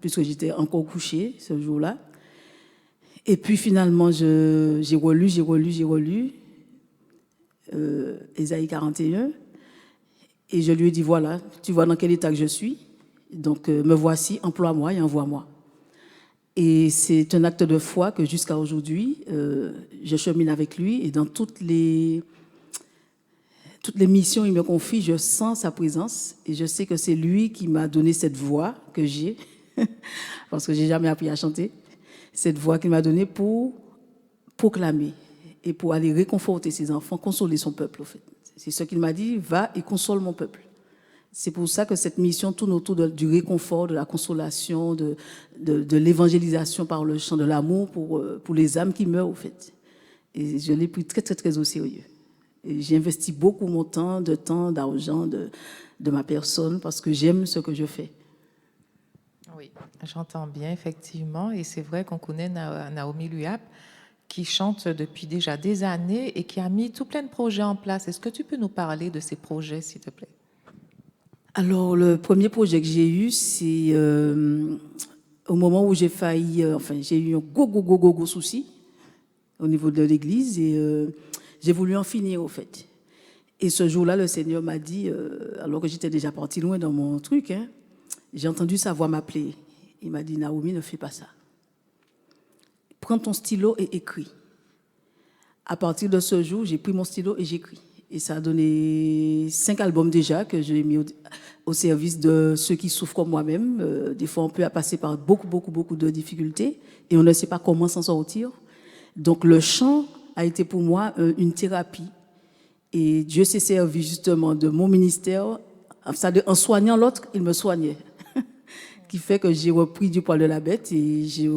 puisque j'étais encore couchée ce jour-là. Et puis, finalement, j'ai relu Ésaïe 41. Et je lui ai dit, voilà, tu vois dans quel état que je suis. Donc, me voici, emploie-moi et envoie-moi. Et c'est un acte de foi que jusqu'à aujourd'hui, je chemine avec lui. Et dans toutes les missions qu'il me confie, je sens sa présence. Et je sais que c'est lui qui m'a donné cette voix que j'ai, parce que j'ai jamais appris à chanter. Cette voix qu'il m'a donnée pour proclamer et pour aller réconforter ses enfants, consoler son peuple, en fait. C'est ce qu'il m'a dit, va et console mon peuple. C'est pour ça que cette mission tourne autour du réconfort, de la consolation, de l'évangélisation par le chant de l'amour pour les âmes qui meurent, au fait. Et je l'ai pris très, très, très au sérieux. Et j'ai investi beaucoup mon temps, d'argent, de ma personne, parce que j'aime ce que je fais. Oui, j'entends bien, effectivement. Et c'est vrai qu'on connaît Naomi Luap, qui chante depuis déjà des années et qui a mis tout plein de projets en place. Est-ce que tu peux nous parler de ces projets, s'il te plaît? Alors, le premier projet que j'ai eu, c'est au moment où j'ai failli... j'ai eu un gros souci au niveau de l'église et j'ai voulu en finir, au fait. Et ce jour-là, le Seigneur m'a dit, alors que j'étais déjà partie loin dans mon truc, j'ai entendu sa voix m'appeler. Il m'a dit, Naomi, ne fais pas ça. Prends ton stylo et écris. À partir de ce jour, j'ai pris mon stylo et j'écris. Et ça a donné 5 albums déjà que j'ai mis au service de ceux qui souffrent comme moi-même. Des fois, on peut passer par beaucoup de difficultés et on ne sait pas comment s'en sortir. Donc, le chant a été pour moi une thérapie. Et Dieu s'est servi justement de mon ministère. En soignant l'autre, il me soignait. Qui fait que j'ai repris du poil de la bête et j'ai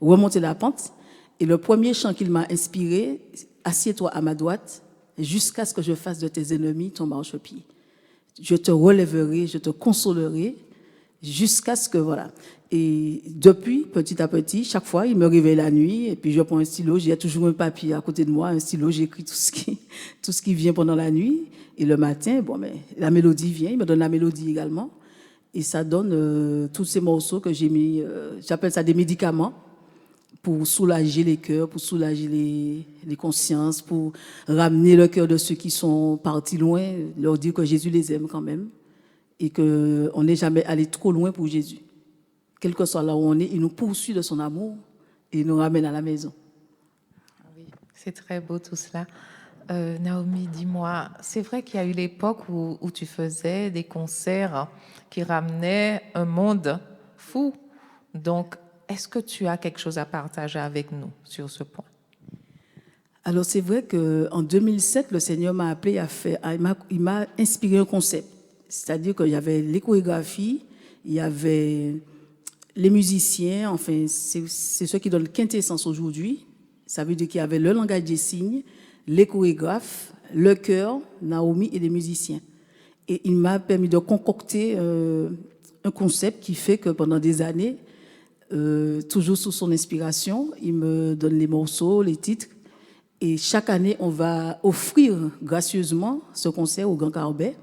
remonté la pente. Et le premier chant qu'il m'a inspiré, assieds-toi à ma droite, jusqu'à ce que je fasse de tes ennemis ton marchepied. Je te relèverai, je te consolerai, jusqu'à ce que, voilà. Et depuis, petit à petit, chaque fois, il me réveille la nuit, et puis je prends un stylo, j'ai toujours un papier à côté de moi, un stylo, j'écris tout ce qui vient pendant la nuit. Et le matin, la mélodie vient, il me donne la mélodie également. Et ça donne tous ces morceaux que j'ai mis, j'appelle ça des médicaments, pour soulager les cœurs, pour soulager les consciences, pour ramener le cœur de ceux qui sont partis loin, leur dire que Jésus les aime quand même et qu'on n'est jamais allé trop loin pour Jésus. Quel que soit là où on est, il nous poursuit de son amour et il nous ramène à la maison. Oui, c'est très beau tout cela. Naomi, dis-moi, c'est vrai qu'il y a eu l'époque où tu faisais des concerts qui ramenaient un monde fou. Donc, est-ce que tu as quelque chose à partager avec nous sur ce point? Alors, c'est vrai qu'en 2007, le Seigneur m'a appelé il m'a inspiré un concept. C'est-à-dire qu'il y avait les chorégraphies, il y avait les musiciens, enfin, c'est ce qui donne quintessence aujourd'hui. Ça veut dire qu'il y avait le langage des signes, les chorégraphes, le chœur, Naomi et les musiciens. Et il m'a permis de concocter un concept qui fait que pendant des années, toujours sous son inspiration, il me donne les morceaux, les titres. Et chaque année, on va offrir gracieusement ce concert au Grand Carbet.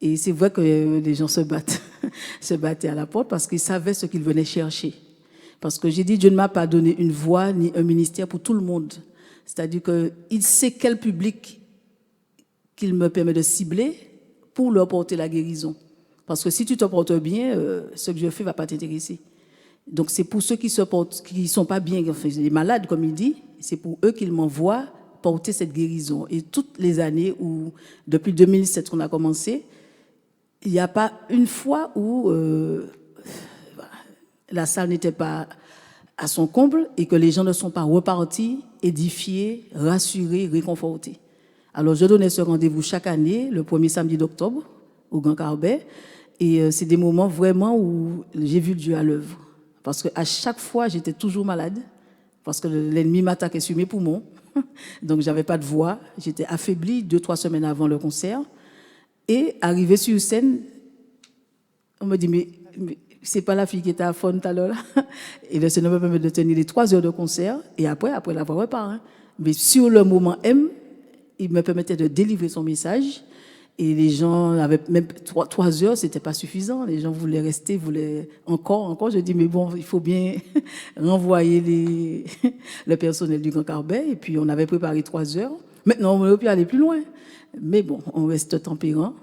Et c'est vrai que les gens se battaient à la porte parce qu'ils savaient ce qu'ils venaient chercher. Parce que j'ai dit, Dieu ne m'a pas donné une voix ni un ministère pour tout le monde. C'est-à-dire qu'il sait quel public qu'il me permet de cibler pour leur porter la guérison. Parce que si tu te portes bien, ce que je fais ne va pas t'intéresser. Donc c'est pour ceux qui ne sont pas bien, enfin, les malades, comme il dit, c'est pour eux qu'il m'envoie porter cette guérison. Et toutes les années où, depuis 2007 qu'on a commencé, il n'y a pas une fois où la salle n'était pas à son comble et que les gens ne sont pas repartis, édifiés, rassurés, réconfortés. Alors, je donnais ce rendez-vous chaque année, le premier samedi d'octobre, au Grand Carbet, et c'est des moments vraiment où j'ai vu Dieu à l'œuvre. Parce qu'à chaque fois, j'étais toujours malade, parce que l'ennemi m'attaquait sur mes poumons, donc j'avais pas de voix, j'étais affaiblie 2-3 semaines avant le concert, et arrivé sur scène, on me dit, mais c'est pas la fille qui était à fond tout à l'heure là. Et le Seigneur me permet de tenir les 3 heures de concert, et après la voix repart. Hein. Mais sur le moment M, il me permettait de délivrer son message, et les gens avaient même 3 heures, c'était pas suffisant. Les gens voulaient rester, voulaient encore. Je dis, mais bon, il faut bien renvoyer le personnel du Grand Carbet, et puis on avait préparé 3 heures. Maintenant, on aurait pu aller plus loin. Mais bon, on reste tempérant.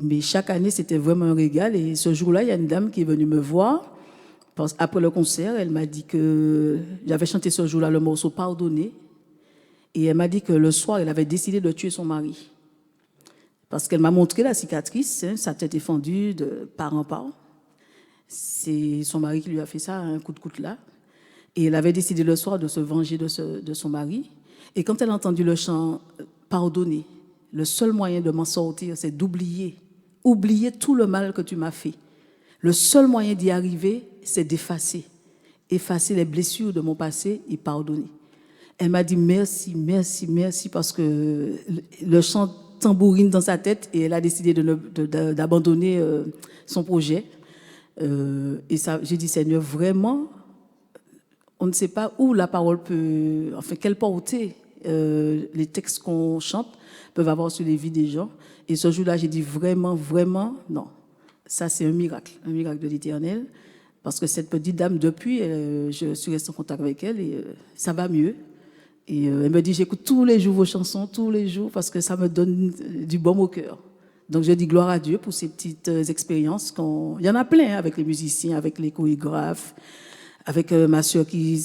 Mais chaque année, c'était vraiment un régal. Et ce jour-là, il y a une dame qui est venue me voir. Après le concert, elle m'a dit que j'avais chanté ce jour-là le morceau Pardonner. Et elle m'a dit que le soir, elle avait décidé de tuer son mari. Parce qu'elle m'a montré la cicatrice, hein, sa tête est fendue de part en part. C'est son mari qui lui a fait ça, un coup de coutelas. Et elle avait décidé le soir de se venger de son mari. Et quand elle a entendu le chant Pardonner, le seul moyen de m'en sortir, c'est d'oublier tout le mal que tu m'as fait. Le seul moyen d'y arriver, c'est d'effacer les blessures de mon passé et pardonner. Elle m'a dit merci, merci, merci, parce que le chant tambourine dans sa tête et elle a décidé d'abandonner son projet. Et ça, j'ai dit, Seigneur, vraiment, on ne sait pas où la parole peut, enfin, quelle portée les textes qu'on chante peuvent avoir sur les vies des gens. Et ce jour-là, j'ai dit vraiment, vraiment, non. Ça, c'est un miracle de l'Éternel. Parce que cette petite dame, depuis, je suis restée en contact avec elle et ça va mieux. Et elle me dit, j'écoute tous les jours vos chansons, tous les jours, parce que ça me donne du baume au cœur. Donc je dis gloire à Dieu pour ces petites expériences. Il y en a plein, hein, avec les musiciens, avec les chorégraphes, avec ma soeur qui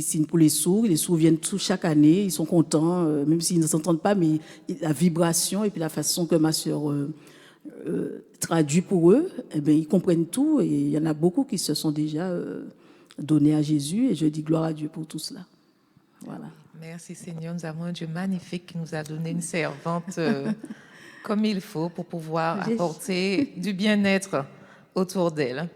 signe pour les sourds. Les sourds viennent chaque année, ils sont contents, même s'ils ne s'entendent pas, mais la vibration et puis la façon que ma soeur traduit pour eux, eh bien, ils comprennent tout. Et il y en a beaucoup qui se sont déjà donnés à Jésus. Et je dis gloire à Dieu pour tout cela. Voilà. Merci Seigneur, nous avons un Dieu magnifique qui nous a donné une servante comme il faut pour pouvoir apporter du bien-être autour d'elle.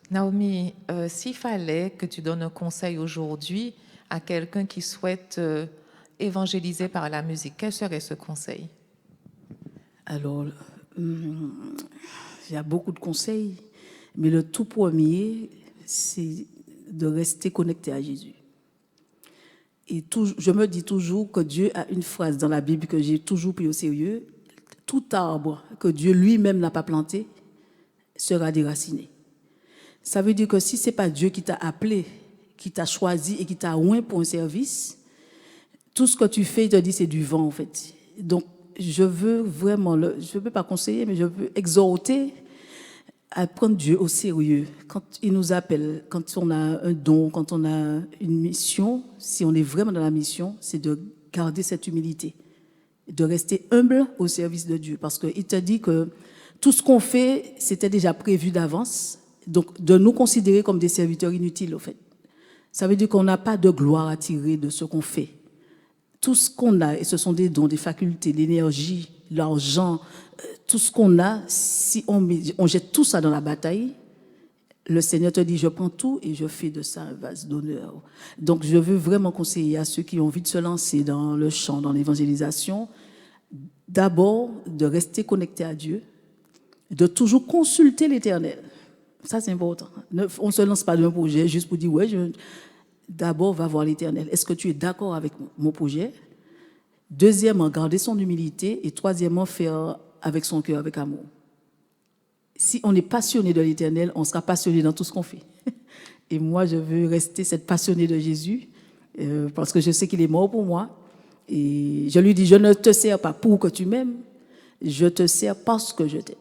Naomi, s'il fallait que tu donnes un conseil aujourd'hui à quelqu'un qui souhaite évangéliser par la musique, quel serait ce conseil? Alors, il y a beaucoup de conseils, mais le tout premier, c'est de rester connecté à Jésus. Et je me dis toujours que Dieu a une phrase dans la Bible que j'ai toujours pris au sérieux. Tout arbre que Dieu lui-même n'a pas planté sera déraciné. Ça veut dire que si ce n'est pas Dieu qui t'a appelé, qui t'a choisi et qui t'a oint pour un service, tout ce que tu fais, il te dit c'est du vent en fait. Donc je veux vraiment, je ne peux pas conseiller, mais je veux exhorter à prendre Dieu au sérieux. Quand il nous appelle, quand on a un don, quand on a une mission, si on est vraiment dans la mission, c'est de garder cette humilité, de rester humble au service de Dieu. Parce qu'il te dit que tout ce qu'on fait, c'était déjà prévu d'avance. Donc, de nous considérer comme des serviteurs inutiles, au fait. Ça veut dire qu'on n'a pas de gloire à tirer de ce qu'on fait. Tout ce qu'on a, et ce sont des dons, des facultés, l'énergie, l'argent, tout ce qu'on a, si on jette tout ça dans la bataille, le Seigneur te dit, je prends tout et je fais de ça un vase d'honneur. Donc, je veux vraiment conseiller à ceux qui ont envie de se lancer dans le chant, dans l'évangélisation, d'abord de rester connecté à Dieu, de toujours consulter l'Éternel. Ça, c'est important. On ne se lance pas d'un projet juste pour dire, ouais, d'abord, va voir l'Éternel. Est-ce que tu es d'accord avec mon projet? Deuxièmement, garder son humilité. Et troisièmement, faire avec son cœur, avec amour. Si on est passionné de l'Éternel, on sera passionné dans tout ce qu'on fait. Et moi, je veux rester cette passionnée de Jésus parce que je sais qu'il est mort pour moi. Et je lui dis, je ne te sers pas pour que tu m'aimes, je te sers parce que je t'aime.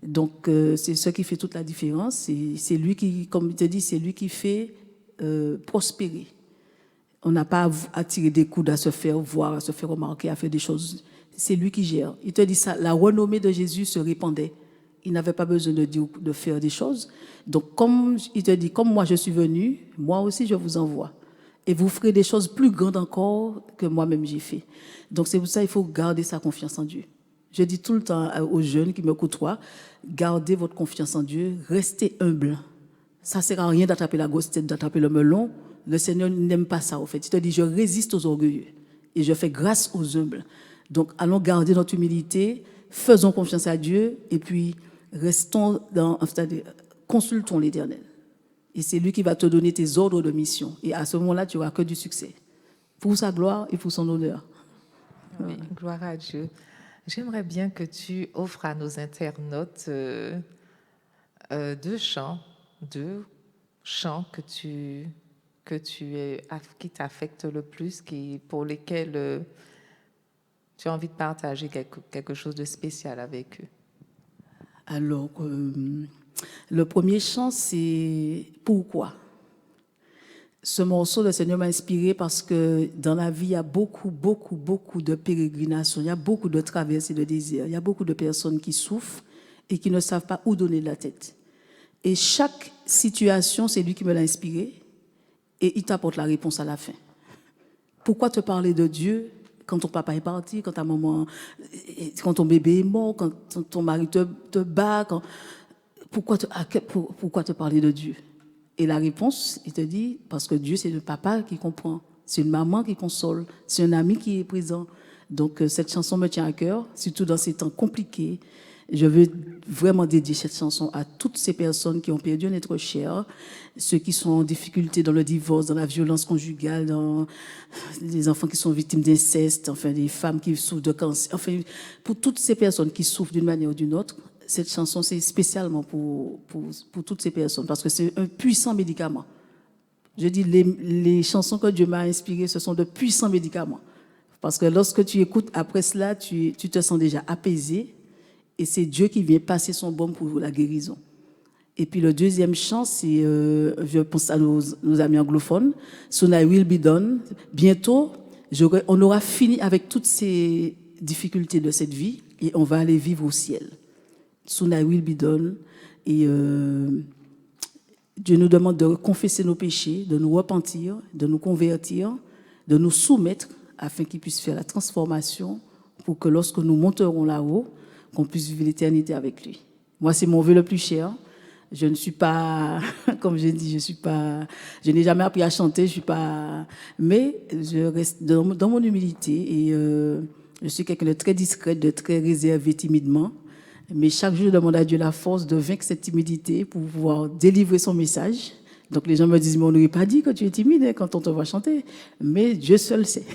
Donc, c'est ce qui fait toute la différence. C'est lui qui, comme il te dit, c'est lui qui fait prospérer. On n'a pas à tirer des coudes, à se faire voir, à se faire remarquer, à faire des choses. C'est lui qui gère. Il te dit ça, la renommée de Jésus se répandait. Il n'avait pas besoin de dire, de faire des choses. Donc, comme il te dit, comme moi je suis venu, moi aussi je vous envoie. Et vous ferez des choses plus grandes encore que moi-même j'ai fait. Donc, c'est pour ça qu'il faut garder sa confiance en Dieu. Je dis tout le temps aux jeunes qui me côtoient, gardez votre confiance en Dieu, restez humble. Ça ne sert à rien d'attraper la grosse tête, d'attraper le melon. Le Seigneur n'aime pas ça, au fait. Il te dit, je résiste aux orgueilleux et je fais grâce aux humbles. Donc, allons garder notre humilité, faisons confiance à Dieu et puis restons consultons l'Éternel. Et c'est lui qui va te donner tes ordres de mission. Et à ce moment-là, tu n'auras que du succès. Pour sa gloire et pour son honneur. Oui, gloire à Dieu. J'aimerais bien que tu offres à nos internautes deux chants qui t'affectent le plus, pour lesquels tu as envie de partager quelque chose de spécial avec eux. Alors, le premier chant, c'est « Pourquoi ?» Ce morceau, le Seigneur m'a inspiré parce que dans la vie, il y a beaucoup de pérégrinations, il y a beaucoup de traversées de désert, il y a beaucoup de personnes qui souffrent et qui ne savent pas où donner de la tête. Et chaque situation, c'est lui qui me l'a inspiré et il t'apporte la réponse à la fin. Pourquoi te parler de Dieu quand ton papa est parti, quand ta maman, quand ton bébé est mort, quand ton mari te bat, pourquoi te parler de Dieu? Et la réponse, il te dit, parce que Dieu, c'est le papa qui comprend, c'est une maman qui console, c'est un ami qui est présent. Donc, cette chanson me tient à cœur, surtout dans ces temps compliqués. Je veux vraiment dédier cette chanson à toutes ces personnes qui ont perdu un être cher, ceux qui sont en difficulté dans le divorce, dans la violence conjugale, dans les enfants qui sont victimes d'inceste, enfin, des femmes qui souffrent de cancer. Enfin, pour toutes ces personnes qui souffrent d'une manière ou d'une autre, cette chanson, c'est spécialement pour toutes ces personnes, parce que c'est un puissant médicament. Je dis, les chansons que Dieu m'a inspirées, ce sont de puissants médicaments. Parce que lorsque tu écoutes, après cela, tu te sens déjà apaisé, et c'est Dieu qui vient passer son baume pour la guérison. Et puis le deuxième chant, c'est, je pense à nos amis anglophones, Soon I Will Be Done. Bientôt, on aura fini avec toutes ces difficultés de cette vie, et on va aller vivre au ciel. Soon I Will Be Done. Et Dieu nous demande de confesser nos péchés, de nous repentir, de nous convertir, de nous soumettre afin qu'il puisse faire la transformation pour que lorsque nous monterons là-haut, qu'on puisse vivre l'éternité avec lui. Moi, c'est mon vœu le plus cher. Je ne suis pas, comme je dis, je n'ai jamais appris à chanter, mais je reste dans mon humilité et je suis quelqu'un de très discret, de très réservé timidement. Mais chaque jour, je demande à Dieu la force de vaincre cette timidité pour pouvoir délivrer son message. Donc les gens me disent, mais on n'aurait pas dit que tu es timide quand on te voit chanter. Mais Dieu seul sait.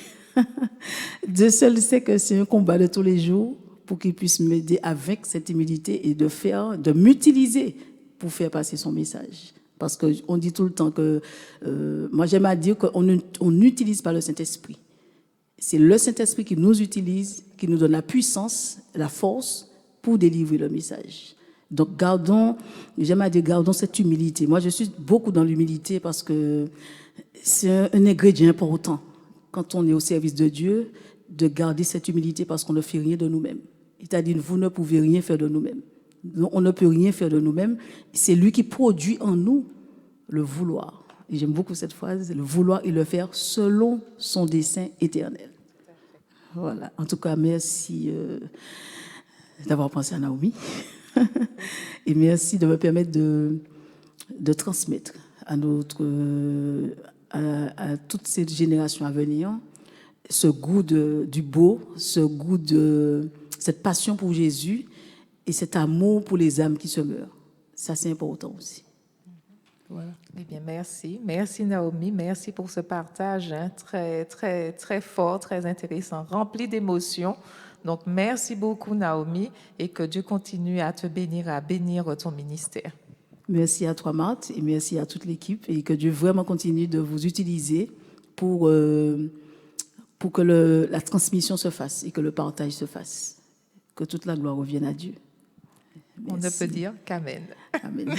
Dieu seul sait que c'est un combat de tous les jours pour qu'il puisse m'aider à vaincre cette timidité et de m'utiliser pour faire passer son message. Parce qu'on dit tout le temps que, moi j'aime à dire qu'on n'utilise pas le Saint-Esprit. C'est le Saint-Esprit qui nous utilise, qui nous donne la puissance, la force pour délivrer le message. Donc gardons cette humilité. Moi je suis beaucoup dans l'humilité parce que c'est un ingrédient important quand on est au service de Dieu, de garder cette humilité parce qu'on ne fait rien de nous-mêmes. C'est-à-dire, vous ne pouvez rien faire de nous-mêmes. On ne peut rien faire de nous-mêmes. C'est lui qui produit en nous le vouloir. Et j'aime beaucoup cette phrase, le vouloir et le faire selon son dessein éternel. Voilà. En tout cas, merci d'avoir pensé à Naomi. Et merci de me permettre de transmettre à toutes ces générations à venir ce goût du beau, ce goût cette passion pour Jésus et cet amour pour les âmes qui se meurent. Ça, c'est important aussi. Voilà. Eh bien, merci. Merci, Naomi. Merci pour ce partage très, très, très fort, très intéressant, rempli d'émotions. Donc, merci beaucoup, Naomi, et que Dieu continue à te bénir, à bénir ton ministère. Merci à toi, Marthe, et merci à toute l'équipe, et que Dieu vraiment continue de vous utiliser pour que la transmission se fasse et que le partage se fasse. Que toute la gloire revienne à Dieu. Merci. On ne peut dire qu'Amen. Amen.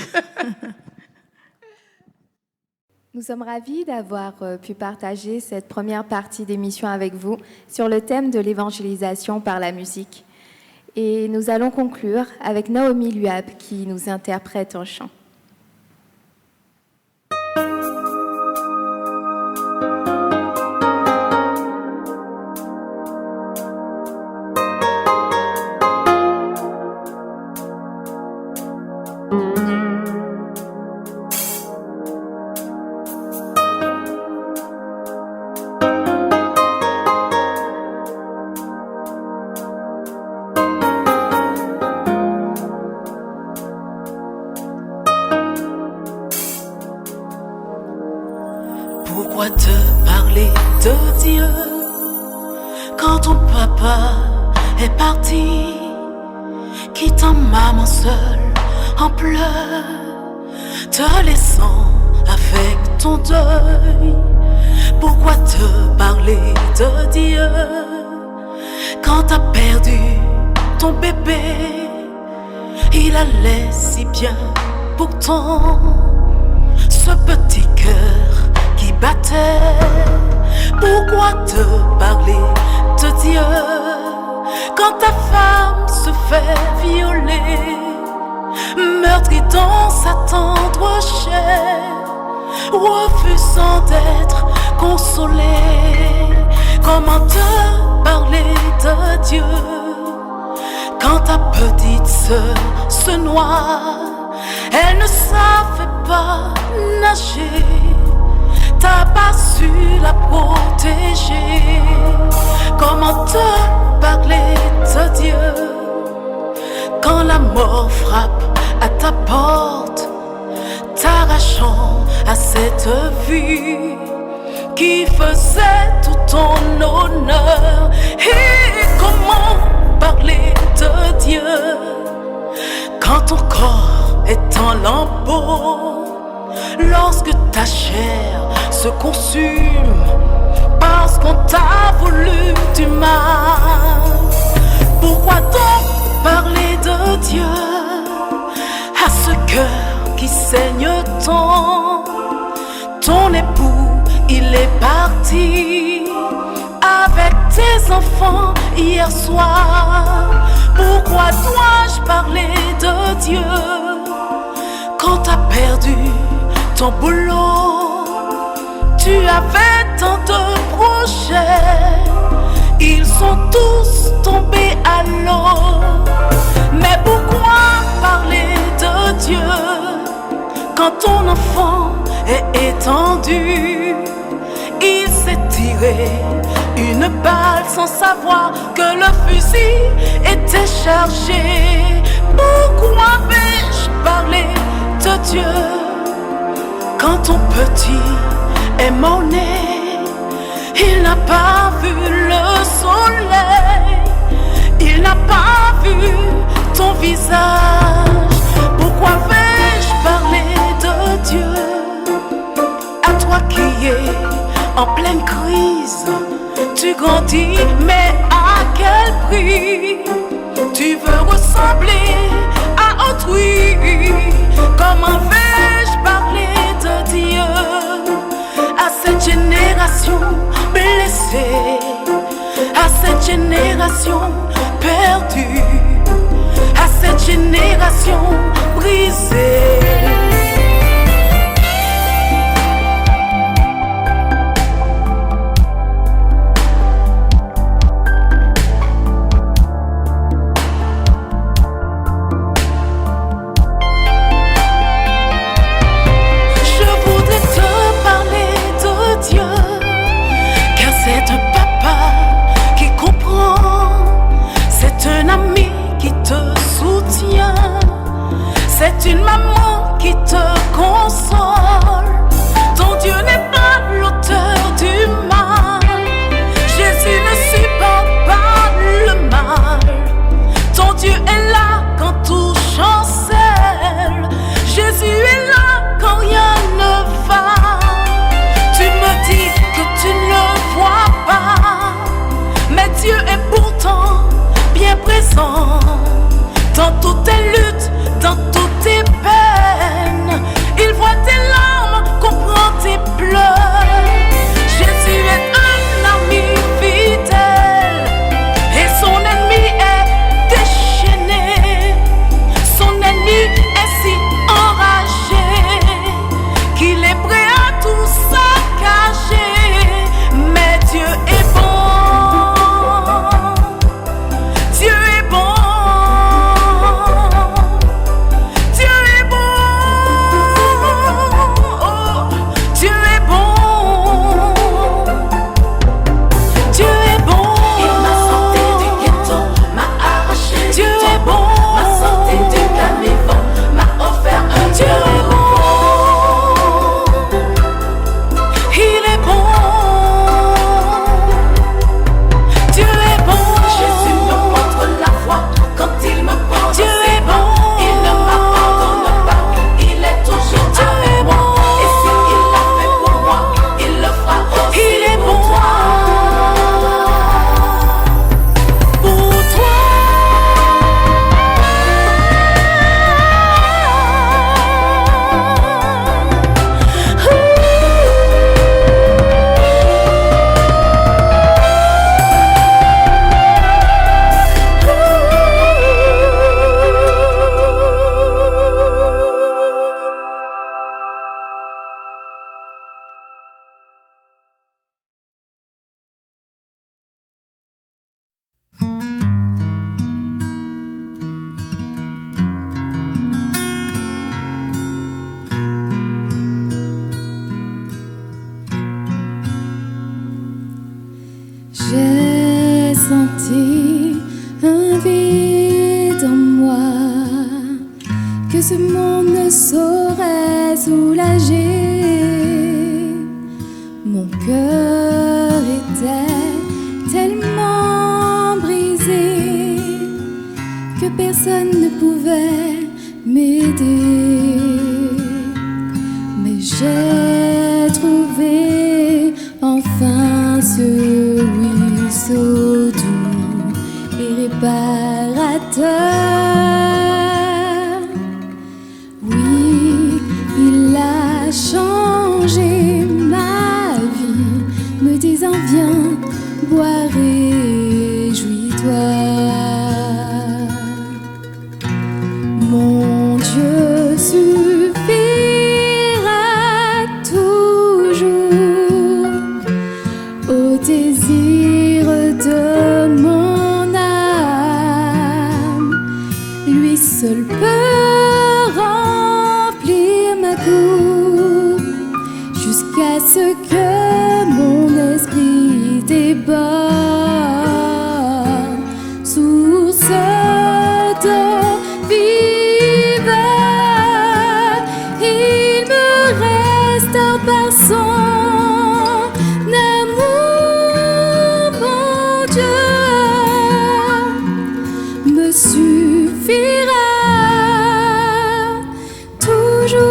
Nous sommes ravis d'avoir pu partager cette première partie d'émission avec vous sur le thème de l'évangélisation par la musique. Et nous allons conclure avec Naomi Luab qui nous interprète en chant. Pourquoi te parler de Dieu quand ton papa est parti, quittant maman seule en pleurs, te laissant avec ton deuil? Pourquoi te parler de Dieu quand t'as perdu ton bébé? Il allait si bien pourtant, ce petit cœur qui battait. Pourquoi te parler de Dieu quand ta femme se fait violer, meurtrie dans sa tendre chair, refusant d'être consolée? Comment te parler de Dieu quand ta petite sœur se noie? Elle ne savait pas nager, t'as pas su la protéger. Comment te parler de Dieu quand la mort frappe à ta porte, t'arrachant à cette vie qui faisait tout ton honneur? Et comment parler de Dieu quand ton corps est en lambeaux, lorsque ta chair se consume parce qu'on t'a voulu du mal? Pourquoi donc parler de Dieu à ce cœur qui saigne tant? Ton époux, il est parti avec tes enfants hier soir. Pourquoi dois-je parler de Dieu quand t'as perdu ton boulot? Tu avais tant de projets, ils sont tous tombés à l'eau. Mais pourquoi parler de Dieu quand ton enfant est étendu? Il s'est tiré une balle sans savoir que le fusil était chargé. Pourquoi vais-je parler de Dieu quand ton petit est mort-né? Il n'a pas vu le soleil, il n'a pas vu ton visage. Pourquoi vais-je parler de Dieu à toi qui es en pleine crise? Tu grandis, mais à quel prix? Tu veux ressembler à autrui. Comment vais-je parler de Dieu à cette génération blessée, à cette génération perdue, à cette génération brisée? C'est un ami dans toutes tes luttes, dans toutes tes peines. Il voit tes larmes, comprend tes pleurs. Jésus est un ami fidèle et son ennemi est déchaîné. Son ennemi est si enragé qu'il est prêt à tout saccager. Mais Dieu est bon, Dieu est bon, Dieu est bon, oh, Dieu est bon, Dieu est bon. Il m'a sorti du ghetto, m'a arraché Dieu du est bon, m'a sorti du caniveau, m'a offert un Dieu est bon. Il est bon, Dieu est bon. Jésus me montre la voie quand il me prend. Dieu est bon, il ne m'abandonne pas, il est toujours Dieu avec moi. Et s'il l'a fait pour moi, il le fera aussi. Il est bon pour toi. J'ai senti un vide en moi que ce monde ne saurait soulager. Mon cœur était tellement brisé que personne ne pouvait m'aider. Mais j'ai trouvé enfin ce ruisseau doux et réparateur. Oui, il a changé ma vie, me disant viens, bois, réjouis-toi. Mon Dieu suffira toujours au désir de mon âme. Lui seul peut remplir ma coupe jusqu'à ce que mon esprit déborde. Source d'eau vive, il me restaure par son amour. Mon Dieu me suffira toujours.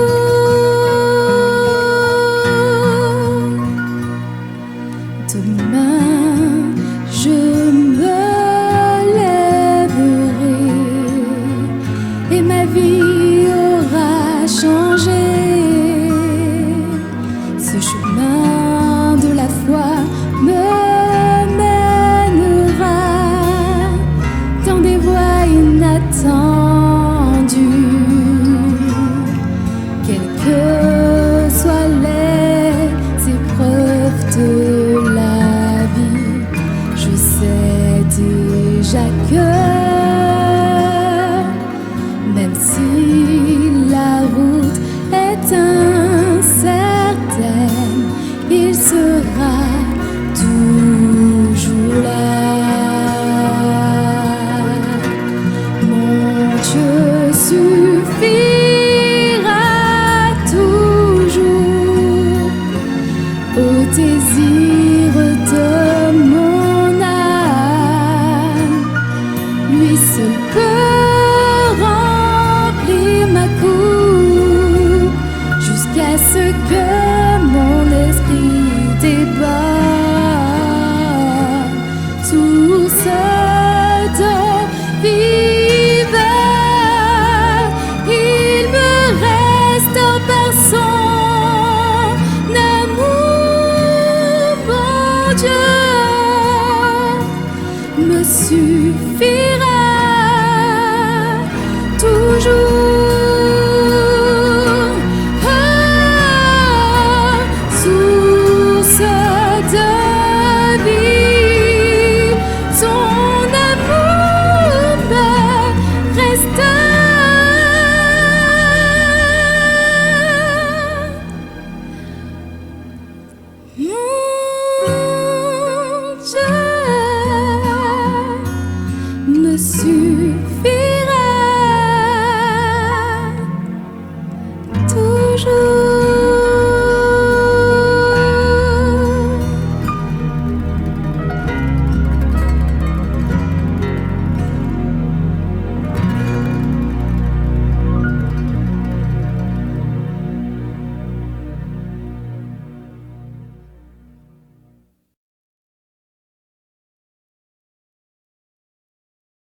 toujours